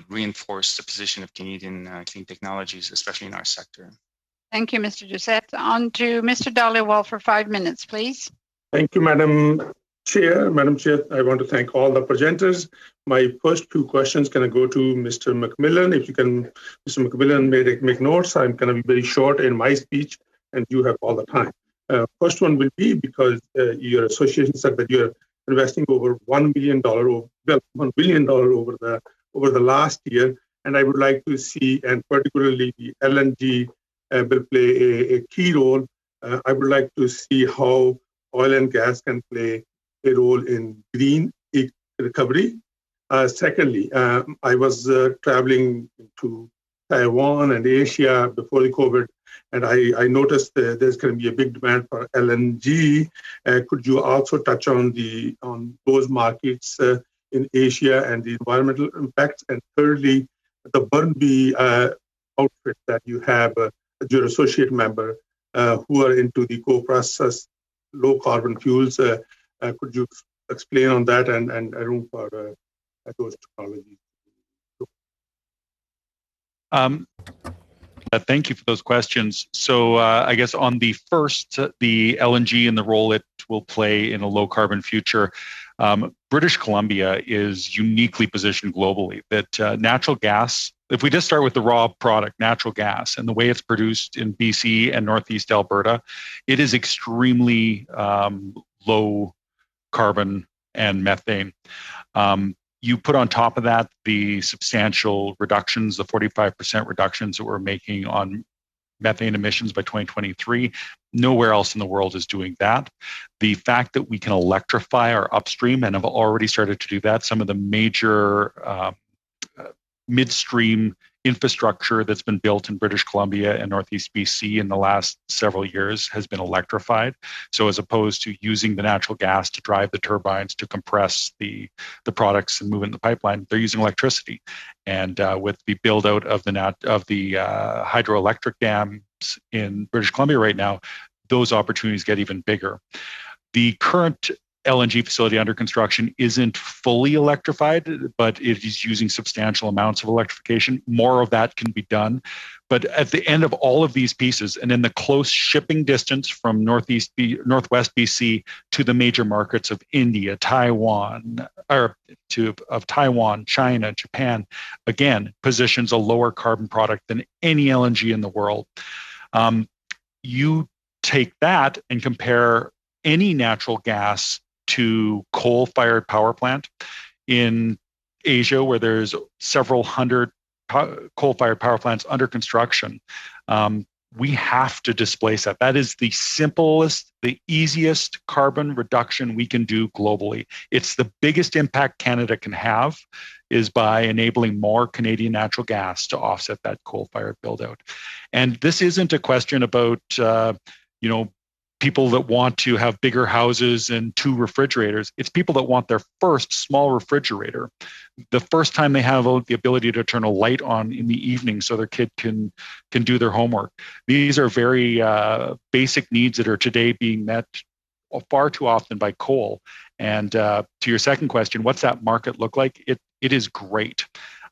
reinforce the position of Canadian clean technologies, especially in our sector. Thank you, Mr. Doucette. On to Mr. Dhaliwal for 5 minutes, please. Thank you, Madam Chair. Madam Chair, I want to thank all the presenters. My first two questions can go to Mr. McMillan. If you can, Mr. McMillan, make notes. I'm going to be very short in my speech, and you have all the time. First one will be because your association said that you're investing over $1 billion, $1 billion over the last year, and I would like to see, and particularly the LNG will play a key role. I would like to see how oil and gas can play a role in green recovery. Secondly, I was traveling to Taiwan and Asia before the COVID, and I noticed that there's going to be a big demand for LNG. Could you also touch on those markets in Asia and the environmental impacts? And thirdly, the Burnby outfit that you have, your associate member, who are into the co-process low carbon fuels. Could you explain on that and room for those technologies? Thank you for those questions. So I guess on the first, the LNG and the role it will play in a low carbon future, British Columbia is uniquely positioned globally that natural gas, if we just start with the raw product, natural gas, and the way it's produced in BC and Northeast Alberta, it is extremely low carbon and methane. You put on top of that the substantial reductions, the 45% reductions that we're making on methane emissions by 2023. Nowhere else in the world is doing that. The fact that we can electrify our upstream and have already started to do that, some of the major midstream infrastructure that's been built in British Columbia and Northeast BC in the last several years has been electrified. So as opposed to using the natural gas to drive the turbines to compress the products and move in the pipeline, they're using electricity. And with the build out of the hydroelectric dams in British Columbia right now, those opportunities get even bigger. The current LNG facility under construction isn't fully electrified, but it is using substantial amounts of electrification. More of that can be done. But at the end of all of these pieces, and in the close shipping distance from northwest BC to the major markets of India, Taiwan, Taiwan, China, Japan, again, positions a lower carbon product than any LNG in the world. You take that and compare any natural gas to coal-fired power plant in Asia, where there's several hundred coal-fired power plants under construction. We have to displace that. That is the simplest, the easiest carbon reduction we can do globally. It's the biggest impact Canada can have, is by enabling more Canadian natural gas to offset that coal-fired build-out. And this isn't a question about, people that want to have bigger houses and 2 refrigerators. It's people that want their first small refrigerator, the first time they have the ability to turn a light on in the evening so their kid can do their homework. These are very basic needs that are today being met far too often by coal. And to your second question, what's that market look like? It is great.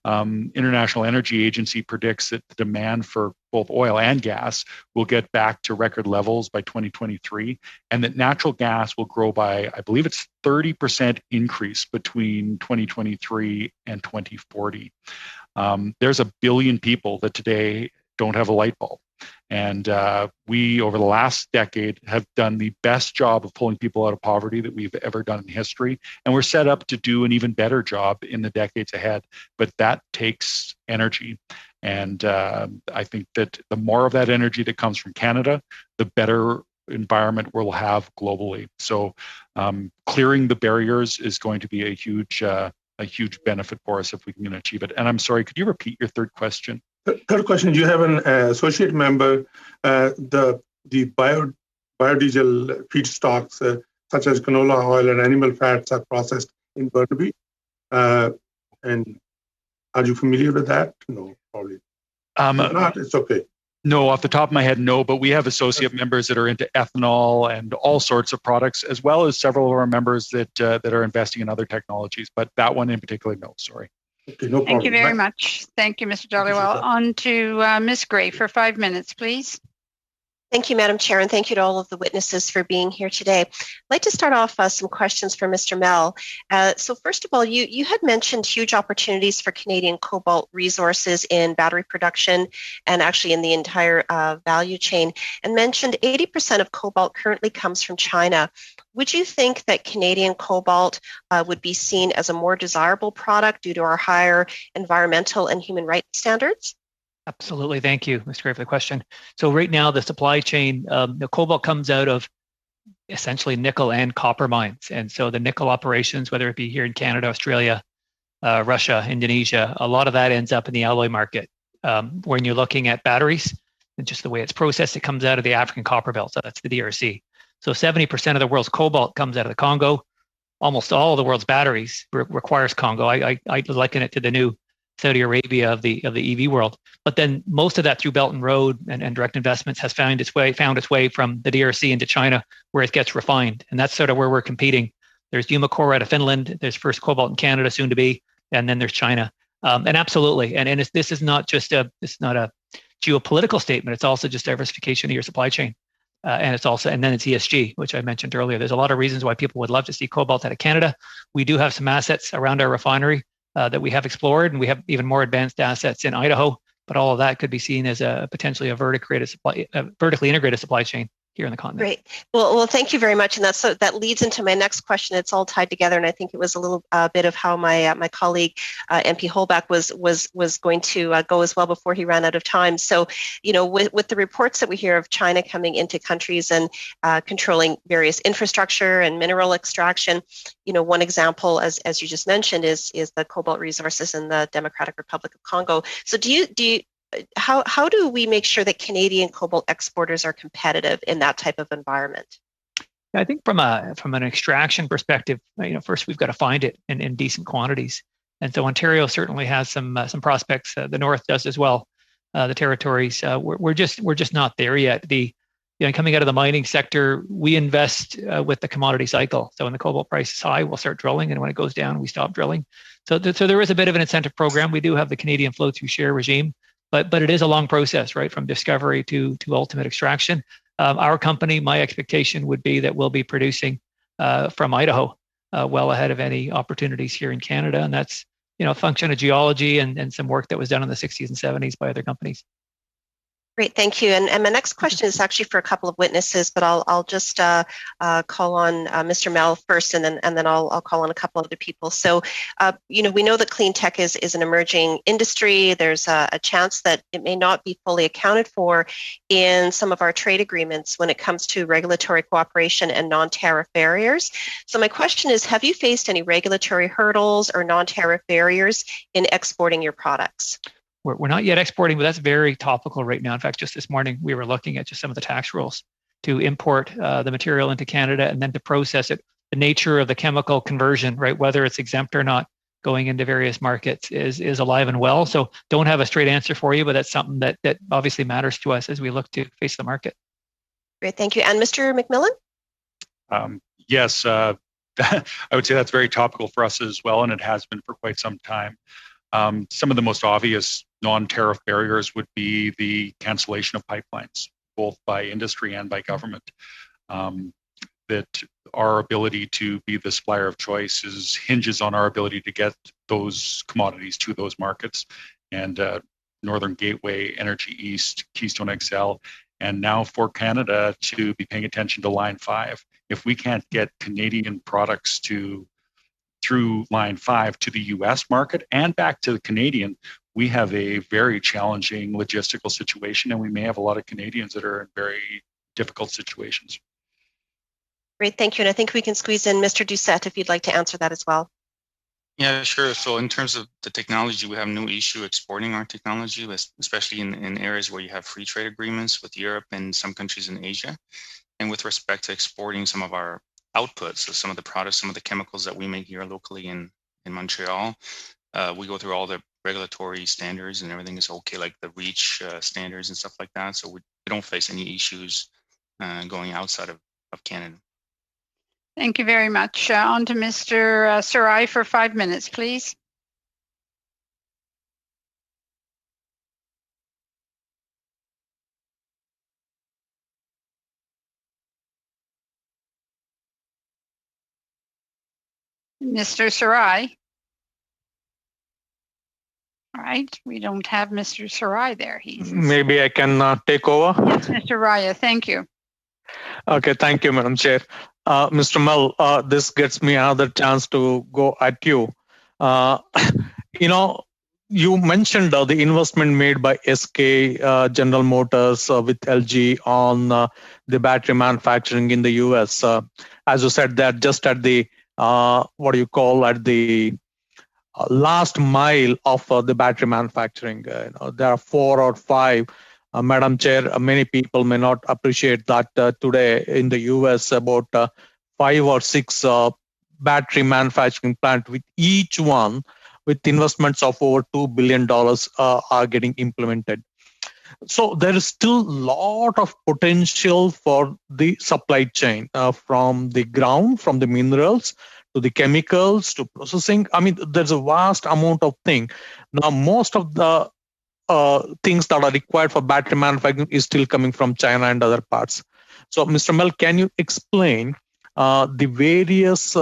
International Energy Agency predicts that the demand for both oil and gas will get back to record levels by 2023, and that natural gas will grow by, I believe it's 30% increase between 2023 and 2040. There's 1 billion people that today don't have a light bulb. And we, over the last decade, have done the best job of pulling people out of poverty that we've ever done in history. And we're set up to do an even better job in the decades ahead. But that takes energy. And I think that the more of that energy that comes from Canada, the better environment we'll have globally. So clearing the barriers is going to be a huge benefit for us if we can achieve it. And I'm sorry, could you repeat your third question? Third question, you have an associate member, the biodiesel feedstocks, such as canola oil and animal fats are processed in Burnaby. And are you familiar with that? No, probably. If not, it's okay. No, off the top of my head, no, but we have associate members that are into ethanol and all sorts of products, as well as several of our members that are investing in other technologies. But that one in particular, no, sorry. Okay, no problem. Thank you very much. Thank you, Mr. Dollywell. On to Ms. Gray for 5 minutes, please. Thank you, Madam Chair, and thank you to all of the witnesses for being here today. I'd like to start off some questions for Mr. Mell. So first of all, you had mentioned huge opportunities for Canadian cobalt resources in battery production and actually in the entire value chain, and mentioned 80% of cobalt currently comes from China. Would you think that Canadian cobalt would be seen as a more desirable product due to our higher environmental and human rights standards? Absolutely. Thank you, Ms. Gray, for the question. So right now, the supply chain, the cobalt comes out of essentially nickel and copper mines. And so the nickel operations, whether it be here in Canada, Australia, Russia, Indonesia, a lot of that ends up in the alloy market. When you're looking at batteries, and just the way it's processed, it comes out of the African copper belt. So that's the DRC. So 70% of the world's cobalt comes out of the Congo. Almost all of the world's batteries requires Congo. I liken it to the new Saudi Arabia of the EV world. But then most of that through Belt and Road and direct investments has found its way from the DRC into China, where it gets refined. And that's sort of where we're competing. There's Umicore out of Finland. There's First Cobalt in Canada, soon to be, and then there's China. And absolutely, and this is not just a geopolitical statement. It's also just diversification of your supply chain. And then it's ESG, which I mentioned earlier. There's a lot of reasons why people would love to see cobalt out of Canada. We do have some assets around our refinery that we have explored, and we have even more advanced assets in Idaho. But all of that could be seen as potentially a vertically integrated supply chain here in the continent. Great. Well, thank you very much. And that leads into my next question. It's all tied together, and I think it was a little bit of how my colleague MP Holbach was going to go as well before he ran out of time. So, with the reports that we hear of China coming into countries and controlling various infrastructure and mineral extraction, one example, as you just mentioned, is the cobalt resources in the Democratic Republic of Congo. So, how do we make sure that Canadian cobalt exporters are competitive in that type of environment? I think from an extraction perspective, first we've got to find it in decent quantities, and so Ontario certainly has some prospects. The North does as well. The territories, we're just not there yet. The coming out of the mining sector, we invest with the commodity cycle. So when the cobalt price is high, we'll start drilling, and when it goes down, we stop drilling. So there is a bit of an incentive program. We do have the Canadian flow-through share regime, but it is a long process, right, from discovery to ultimate extraction. Our company, my expectation would be that we'll be producing from Idaho well ahead of any opportunities here in Canada, and that's a function of geology and some work that was done in the 60s and 70s by other companies. Great, thank you. And my next question is actually for a couple of witnesses, but I'll just call on Mr. Mel first, and then I'll call on a couple other people. So, we know that clean tech is an emerging industry. There's a chance that it may not be fully accounted for in some of our trade agreements when it comes to regulatory cooperation and non-tariff barriers. So my question is, have you faced any regulatory hurdles or non-tariff barriers in exporting your products? We're not yet exporting, but that's very topical right now. In fact, just this morning, we were looking at just some of the tax rules to import the material into Canada and then to process it. The nature of the chemical conversion, right, whether it's exempt or not, going into various markets is alive and well. So don't have a straight answer for you, but that's something that obviously matters to us as we look to face the market. Great, thank you. And Mr. McMillan? Yes, I would say that's very topical for us as well, and it has been for quite some time. Some of the most obvious non-tariff barriers would be the cancellation of pipelines, both by industry and by government. That our ability to be the supplier of choice hinges on our ability to get those commodities to those markets. And Northern Gateway, Energy East, Keystone XL, and now for Canada to be paying attention to Line 5. If we can't get Canadian products through Line 5 to the US market and back to the Canadian, we have a very challenging logistical situation, and we may have a lot of Canadians that are in very difficult situations. Great, thank you. And I think we can squeeze in Mr. Doucette if you'd like to answer that as well. Yeah, sure. So in terms of the technology, we have no issue exporting our technology, especially in areas where you have free trade agreements with Europe and some countries in Asia. And with respect to exporting some of our outputs, so some of the products, some of the chemicals that we make here locally in Montreal, we go through all the regulatory standards and everything is okay, like the REACH standards and stuff like that. So we don't face any issues going outside of Canada. Thank you very much. On to Mr. Sarai for 5 minutes, please. Mr. Sarai. All right, we don't have Mr. Sarai there. Maybe I can take over. Yes, Mr. Raya, thank you. Okay, thank you, Madam Chair. Mr. Mel, this gets me another chance to go at you. You mentioned the investment made by SK General Motors with LG on the battery manufacturing in the US. As you said, they're just at the at the last mile of the battery manufacturing. There are 4 or 5. Madam Chair, many people may not appreciate that today in the US about 5 or 6 battery manufacturing plants, with each one with investments of over $2 billion are getting implemented. So there is still a lot of potential for the supply chain from the ground, from the minerals to the chemicals to processing. I mean, there's a vast amount of things. Now, most of the things that are required for battery manufacturing is still coming from China and other parts. So, Mr. Mel, can you explain the various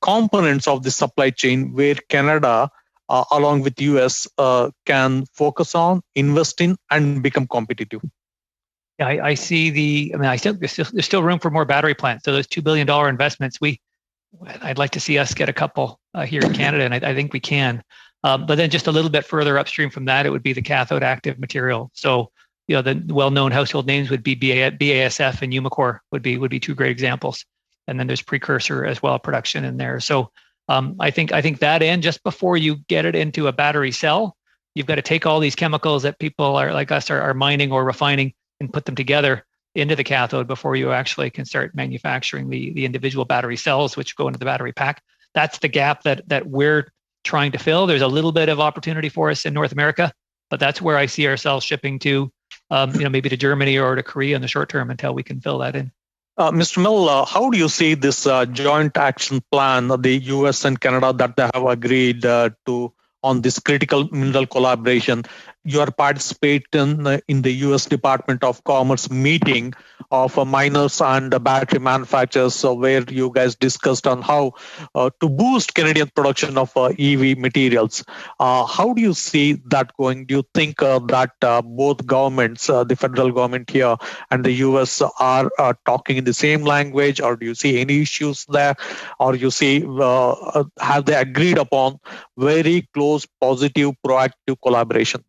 components of the supply chain where Canada, along with US, can focus on, invest in, and become competitive? Yeah, I see there's still room for more battery plants. So those $2 billion investments, I'd like to see us get a couple here in Canada, and I think we can. But then just a little bit further upstream from that, it would be the cathode active material. So, the well-known household names would be BASF and Umicore would be 2 great examples. And then there's precursor as well, production in there. So I think that end, just before you get it into a battery cell, you've got to take all these chemicals that people like us are mining or refining and put them together into the cathode before you actually can start manufacturing the individual battery cells, which go into the battery pack. That's the gap that we're trying to fill. There's a little bit of opportunity for us in North America, but that's where I see ourselves shipping to maybe to Germany or to Korea in the short term until we can fill that in. Mr. Mill, how do you see this joint action plan of the US and Canada that they have agreed to on this critical mineral collaboration? You are participating in the US Department of Commerce meeting of miners and battery manufacturers, where you guys discussed on how to boost Canadian production of EV materials. How do you see that going? Do you think that both governments, the federal government here and the US, are talking in the same language, or do you see any issues there, or you see have they agreed upon very close, positive, proactive collaboration?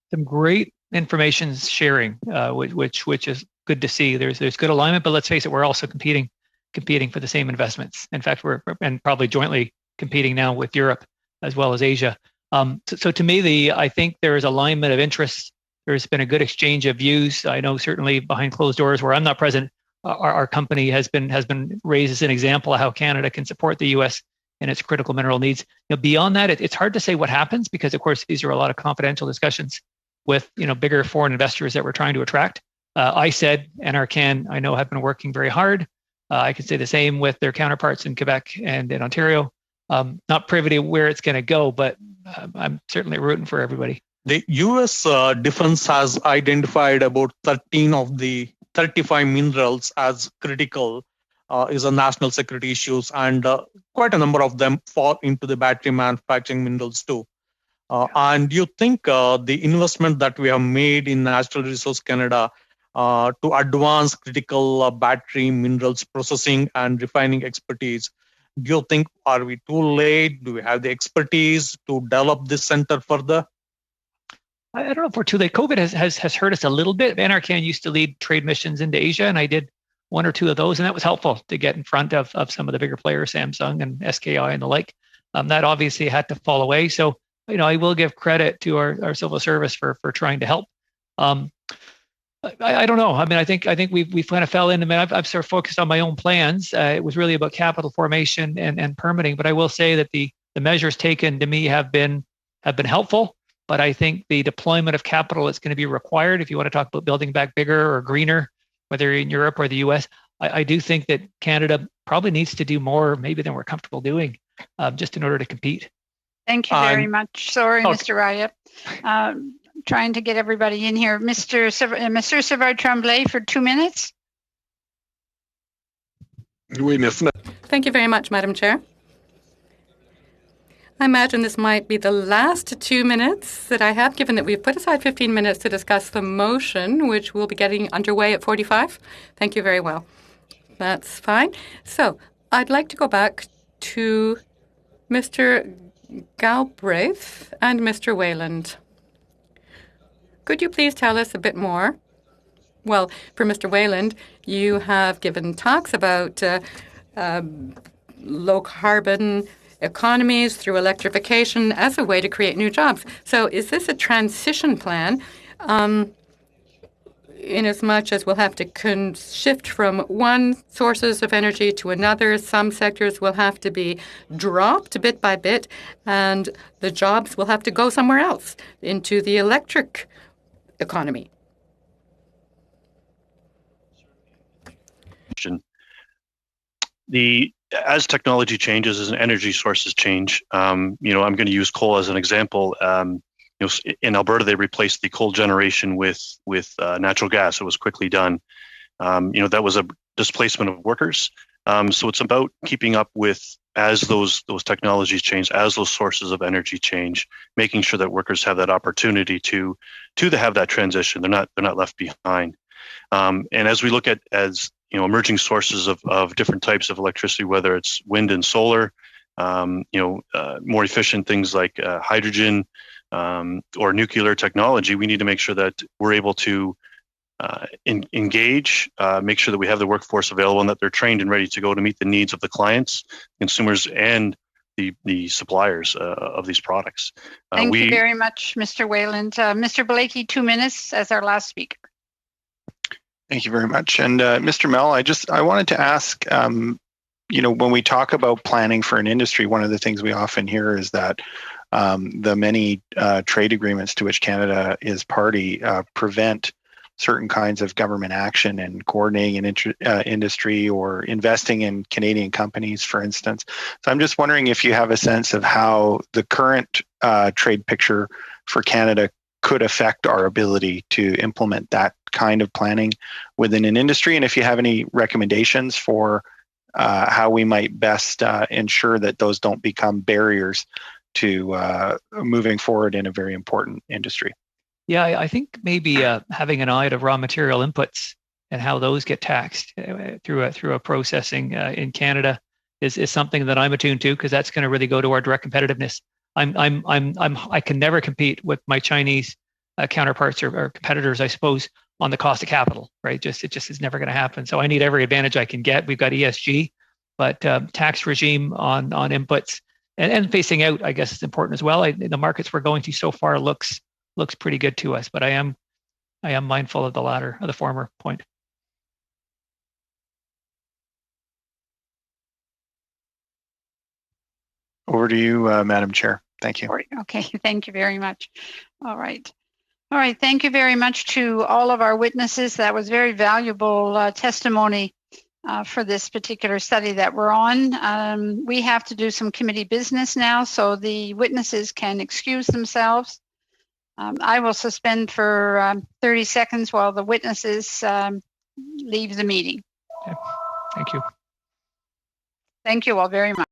Some great information sharing, which is good to see. There's good alignment, but let's face it, we're also competing for the same investments. In fact, we're and probably jointly competing now with Europe as well as Asia. So to me, I think there is alignment of interests. There's been a good exchange of views. I know certainly behind closed doors, where I'm not present, our company has been raised as an example of how Canada can support the U.S. in its critical mineral needs. Beyond that, it's hard to say what happens because, of course, these are a lot of confidential discussions with bigger foreign investors that we're trying to attract. CIIT and NRCan, I know, have been working very hard. I could say the same with their counterparts in Quebec and in Ontario. Not privy to where it's going to go, but I'm certainly rooting for everybody. The U.S. Defense has identified about 13 of the 35 minerals as critical is a national security issues, and quite a number of them fall into the battery manufacturing minerals too. And you think the investment that we have made in Natural Resource Canada to advance critical battery minerals processing and refining expertise, do you think, are we too late? Do we have the expertise to develop this center further? I don't know if we're too late. COVID has hurt us a little bit. NRCan used to lead trade missions into Asia, and I did one or two of those, and that was helpful to get in front of some of the bigger players, Samsung and SKI and the like. That obviously had to fall away. So, I will give credit to our civil service for trying to help. I don't know. I think we kind of fell in. I've sort of focused on my own plans. It was really about capital formation and permitting. But I will say that the measures taken to me have been helpful. But I think the deployment of capital is going to be required if you want to talk about building back bigger or greener, whether in Europe or the US. I do think that Canada probably needs to do more maybe than we're comfortable doing just in order to compete. Thank you very much. Sorry, Mr. Raya. Trying to get everybody in here. Mr. Savard Tremblay for 2 minutes. Oui, merci. Thank you very much, Madam Chair. I imagine this might be the last 2 minutes that I have, given that we've put aside 15 minutes to discuss the motion, which will be getting underway at 45. Thank you very well. That's fine. So I'd like to go back to Mr. Galbraith and Mr. Wayland. Could you please tell us a bit more? Well, for Mr. Wayland, you have given talks about low carbon economies through electrification as a way to create new jobs. So is this a transition plan in as much as we'll have to shift from one sources of energy to another? Some sectors will have to be dropped bit by bit, and the jobs will have to go somewhere else into the electric economy. As technology changes, as energy sources change, I'm going to use coal as an example. In Alberta, they replaced the coal generation with natural gas. It was quickly done. That was a displacement of workers. So it's about keeping up with, as those technologies change, as those sources of energy change, making sure that workers have that opportunity to have that transition. They're not left behind. And as we look at emerging sources of different types of electricity, whether it's wind and solar, more efficient things like hydrogen or nuclear technology, we need to make sure that we're able to engage, make sure that we have the workforce available and that they're trained and ready to go to meet the needs of the clients, consumers, and the suppliers of these products. Thank you very much, Mr. Wayland. Mr. Blakey, 2 minutes as our last speaker. Thank you very much. And Mr. Mell, I wanted to ask, when we talk about planning for an industry, one of the things we often hear is that the many trade agreements to which Canada is party prevent certain kinds of government action and coordinating an industry or investing in Canadian companies, for instance. So I'm just wondering if you have a sense of how the current trade picture for Canada could affect our ability to implement that kind of planning within an industry, and if you have any recommendations for how we might best ensure that those don't become barriers to moving forward in a very important industry. Yeah, I think maybe having an eye to raw material inputs and how those get taxed through a processing in Canada is something that I'm attuned to, because that's going to really go to our direct competitiveness. I can never compete with my Chinese counterparts or competitors, I suppose, on the cost of capital, right? It just is never going to happen. So I need every advantage I can get. We've got ESG, but tax regime on inputs and phasing out, I guess, is important as well. The markets we're going to so far looks pretty good to us, but I am mindful of the latter, of the former point. Over to you, Madam Chair. Thank you. Okay, thank you very much. All right. Thank you very much to all of our witnesses. That was very valuable testimony for this particular study that we're on. We have to do some committee business now, so the witnesses can excuse themselves. I will suspend for 30 seconds while the witnesses leave the meeting. Okay. Thank you. Thank you all very much.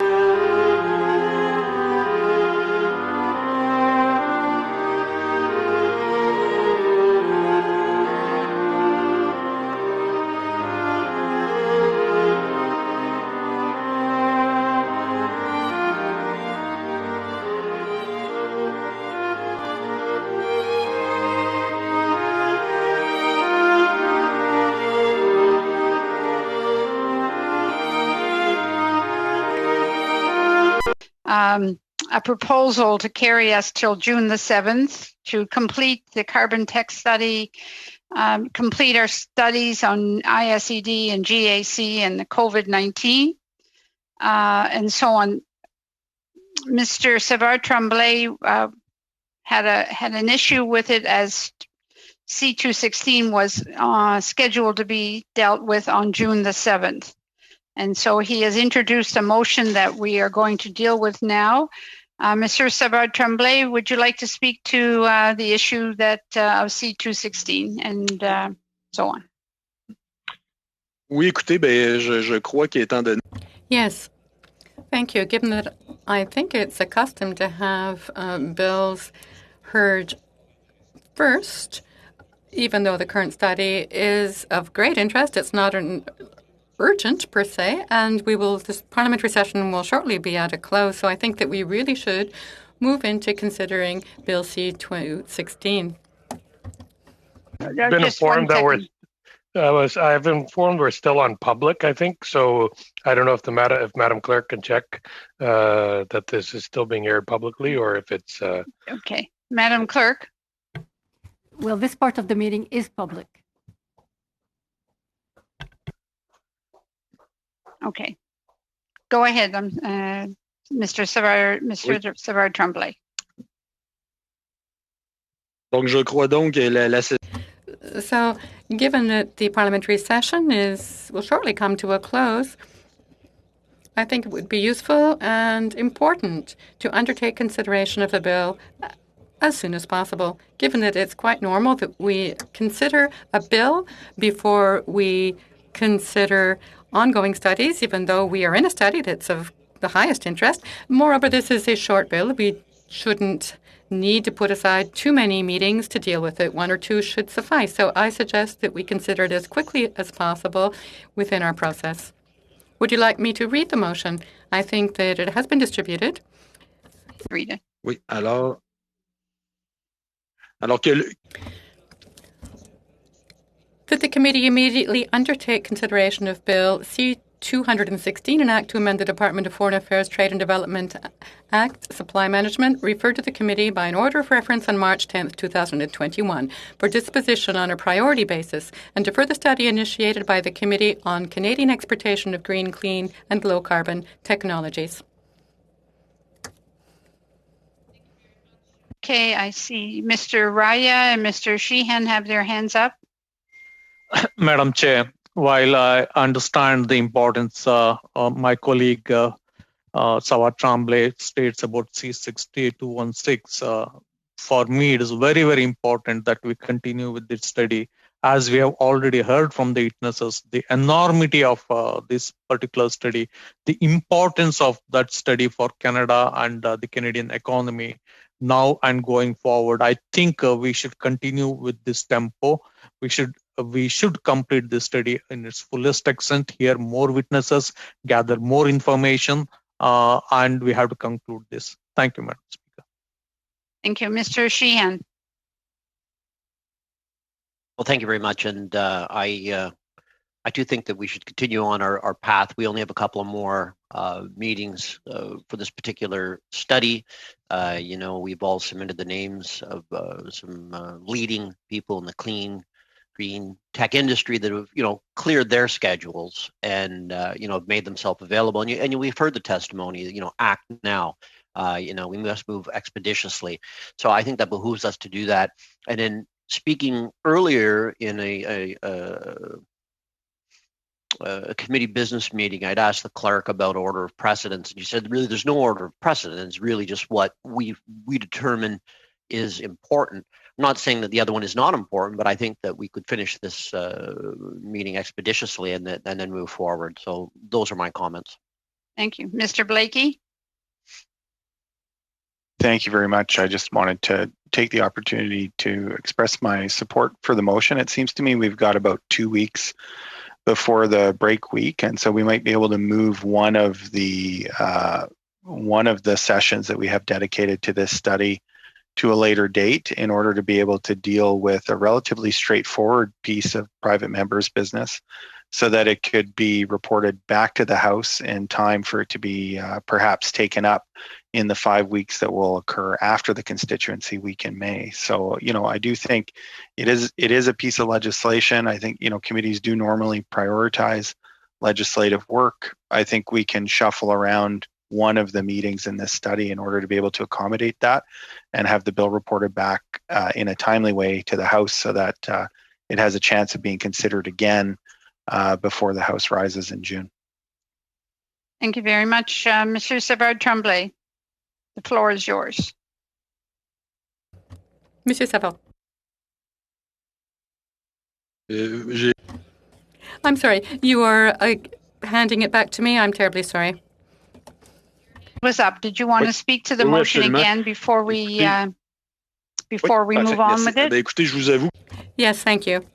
A proposal to carry us till June the 7th to complete the carbon tech study, complete our studies on ISED and GAC and the COVID-19, and so on. Mr. Savard Tremblay had an issue with it, as C216 was scheduled to be dealt with on June the 7th. And so he has introduced a motion that we are going to deal with now. Mr. Savard Tremblay, would you like to speak to the issue that of C216 and so on? Oui, écoutez, je crois qu'étant donné. Yes, thank you. Given that I think it's a custom to have bills heard first, even though the current study is of great interest, it's not an urgent per se, and this parliamentary session will shortly be at a close, so I think that we really should move into considering Bill C216. I've been informed that I've informed we're still on public, I think, so I don't know if Madam Clerk can check that this is still being aired publicly, or if it's Okay, Madam Clerk. Well, this part of the meeting is public. Okay, go ahead, Mr. Savard Tremblay. Donc, je crois donc So, given that the parliamentary session will shortly come to a close, I think it would be useful and important to undertake consideration of the bill as soon as possible, given that it's quite normal that we consider a bill before we consider ongoing studies, even though we are in a study that's of the highest interest. Moreover, this is a short bill. We shouldn't need to put aside too many meetings to deal with it. 1 or 2 should suffice. So I suggest that we consider it as quickly as possible within our process. Would you like me to read the motion? I think that it has been distributed. Read it. Oui, alors que that the committee immediately undertake consideration of Bill C-216, an act to amend the Department of Foreign Affairs Trade and Development Act, Supply Management, referred to the committee by an order of reference on March 10, 2021, for disposition on a priority basis, and defer the study initiated by the Committee on Canadian Exportation of Green, Clean and Low Carbon Technologies. Okay, I see Mr. Raya and Mr. Sheehan have their hands up. Madam Chair, while I understand the importance, my colleague Sawat Tremblay states about C68216. For me, it is very, very important that we continue with this study. As we have already heard from the witnesses, the enormity of this particular study, the importance of that study for Canada and the Canadian economy now and going forward. I think we should continue with this tempo. We should complete this study in its fullest extent, hear more witnesses, gather more information, and we have to conclude this. Thank you, Madam Speaker. Thank you. Mr. Sheehan. Well, thank you very much. And I do think that we should continue on our path. We only have a couple of more meetings for this particular study. We've all submitted the names of some leading people in the clean, green tech industry that have, cleared their schedules and, have made themselves available. And we've heard the testimony, act now. We must move expeditiously. So I think that behooves us to do that. And then speaking earlier in a committee business meeting, I'd asked the clerk about order of precedence, and you said really there's no order of precedence. Really, just what we determine is important. I'm not saying that the other one is not important, but I think that we could finish this meeting expeditiously and then move forward. So those are my comments. Thank you, Mr. Blakey. Thank you very much. I just wanted to take the opportunity to express my support for the motion. It seems to me we've got about 2 weeks before the break week, and so we might be able to move one of the sessions that we have dedicated to this study to a later date in order to be able to deal with a relatively straightforward piece of private members' business, so that it could be reported back to the House in time for it to be perhaps taken up in the 5 weeks that will occur after the constituency week in May. So, I do think it is a piece of legislation. I think, committees do normally prioritize legislative work. I think we can shuffle around one of the meetings in this study in order to be able to accommodate that and have the bill reported back in a timely way to the House so that it has a chance of being considered again before the House rises in June. Thank you very much, Monsieur Savard Tremblay. The floor is yours. Monsieur Savard. I'm sorry, you are handing it back to me. I'm terribly sorry. What's up? Did you want to speak to the motion again before we move on with it? Yes, thank you.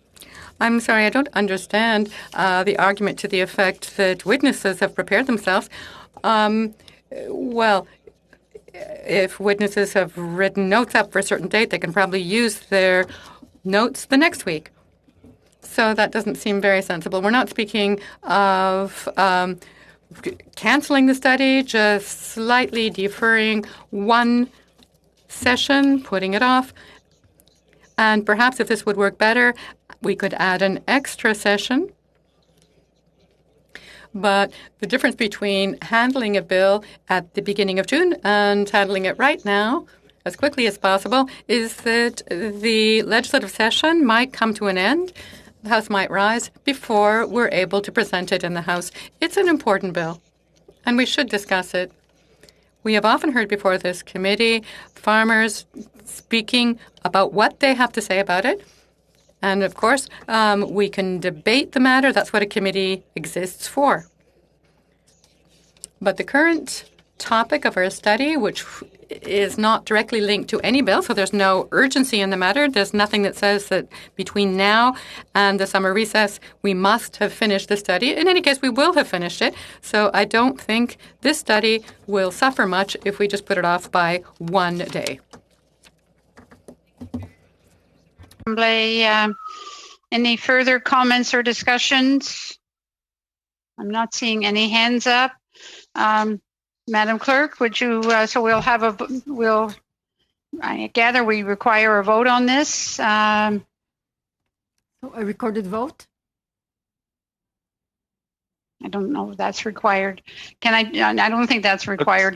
I'm sorry, I don't understand the argument to the effect that witnesses have prepared themselves. Well, if witnesses have written notes up for a certain date, they can probably use their notes the next week. So that doesn't seem very sensible. We're not speaking of canceling the study, just slightly deferring one session, putting it off. And perhaps if this would work better, we could add an extra session. But the difference between handling a bill at the beginning of June and handling it right now, as quickly as possible, is that the legislative session might come to an end. The House might rise before we're able to present it in the House. It's an important bill, and we should discuss it. We have often heard before this committee farmers speaking about what they have to say about it. And of course, we can debate the matter. That's what a committee exists for. But the current topic of our study, which is not directly linked to any bill, so there's no urgency in the matter. There's nothing that says that between now and the summer recess, we must have finished the study. In any case, we will have finished it. So I don't think this study will suffer much if we just put it off by 1 day. Any further comments or discussions? I'm not seeing any hands up. Madam Clerk, would you, so I gather we require a vote on this. So a recorded vote? I don't know if that's required. I don't think that's required.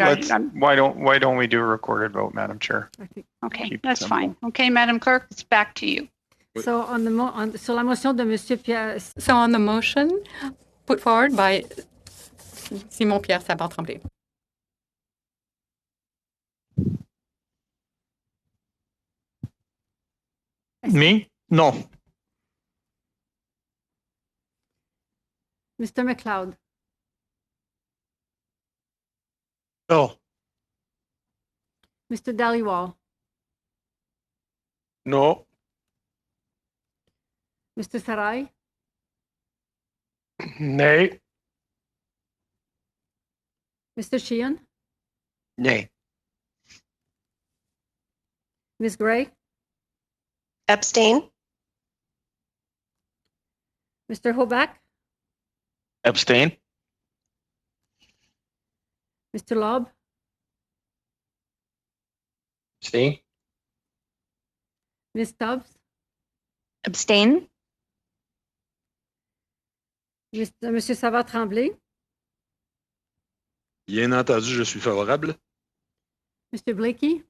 Why don't we do a recorded vote, Madam Chair? Okay, that's fine. Okay, Madam Clerk, it's back to you. So sur la motion de Monsieur Pierre. So on the motion put forward by Simon Pierre Savard-Tremblay. Me? No. Mr. McLeod. No. Mr. Dhaliwal. No. Mr. Sarai. Nay. Mr. Sheehan. Nay. Ms. Gray. Abstain. Mr. Hoback. Abstain. Mr. Lobb. Abstain. Ms. Stubbs. Abstain. Monsieur Savard-Tremblay. Bien entendu, je suis favorable. Mr. Blakey.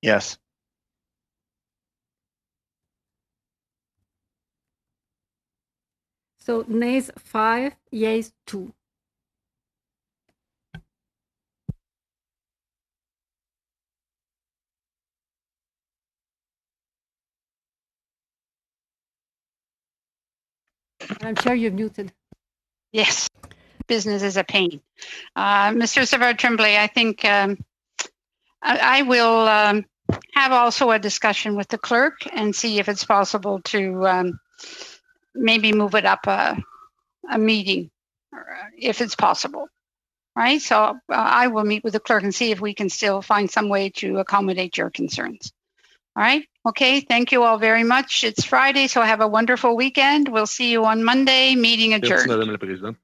Yes. So nays 5, yeas 2. Madam Chair, you're muted. Yes, business is a pain. Mr. Savard-Tremblay, I think I will have also a discussion with the clerk and see if it's possible to maybe move it up a meeting, if it's possible. Right, so I will meet with the clerk and see if we can still find some way to accommodate your concerns. All right, okay, thank you all very much. It's Friday, so have a wonderful weekend. We'll see you on Monday. Meeting adjourned. Merci, Madame la Présidente.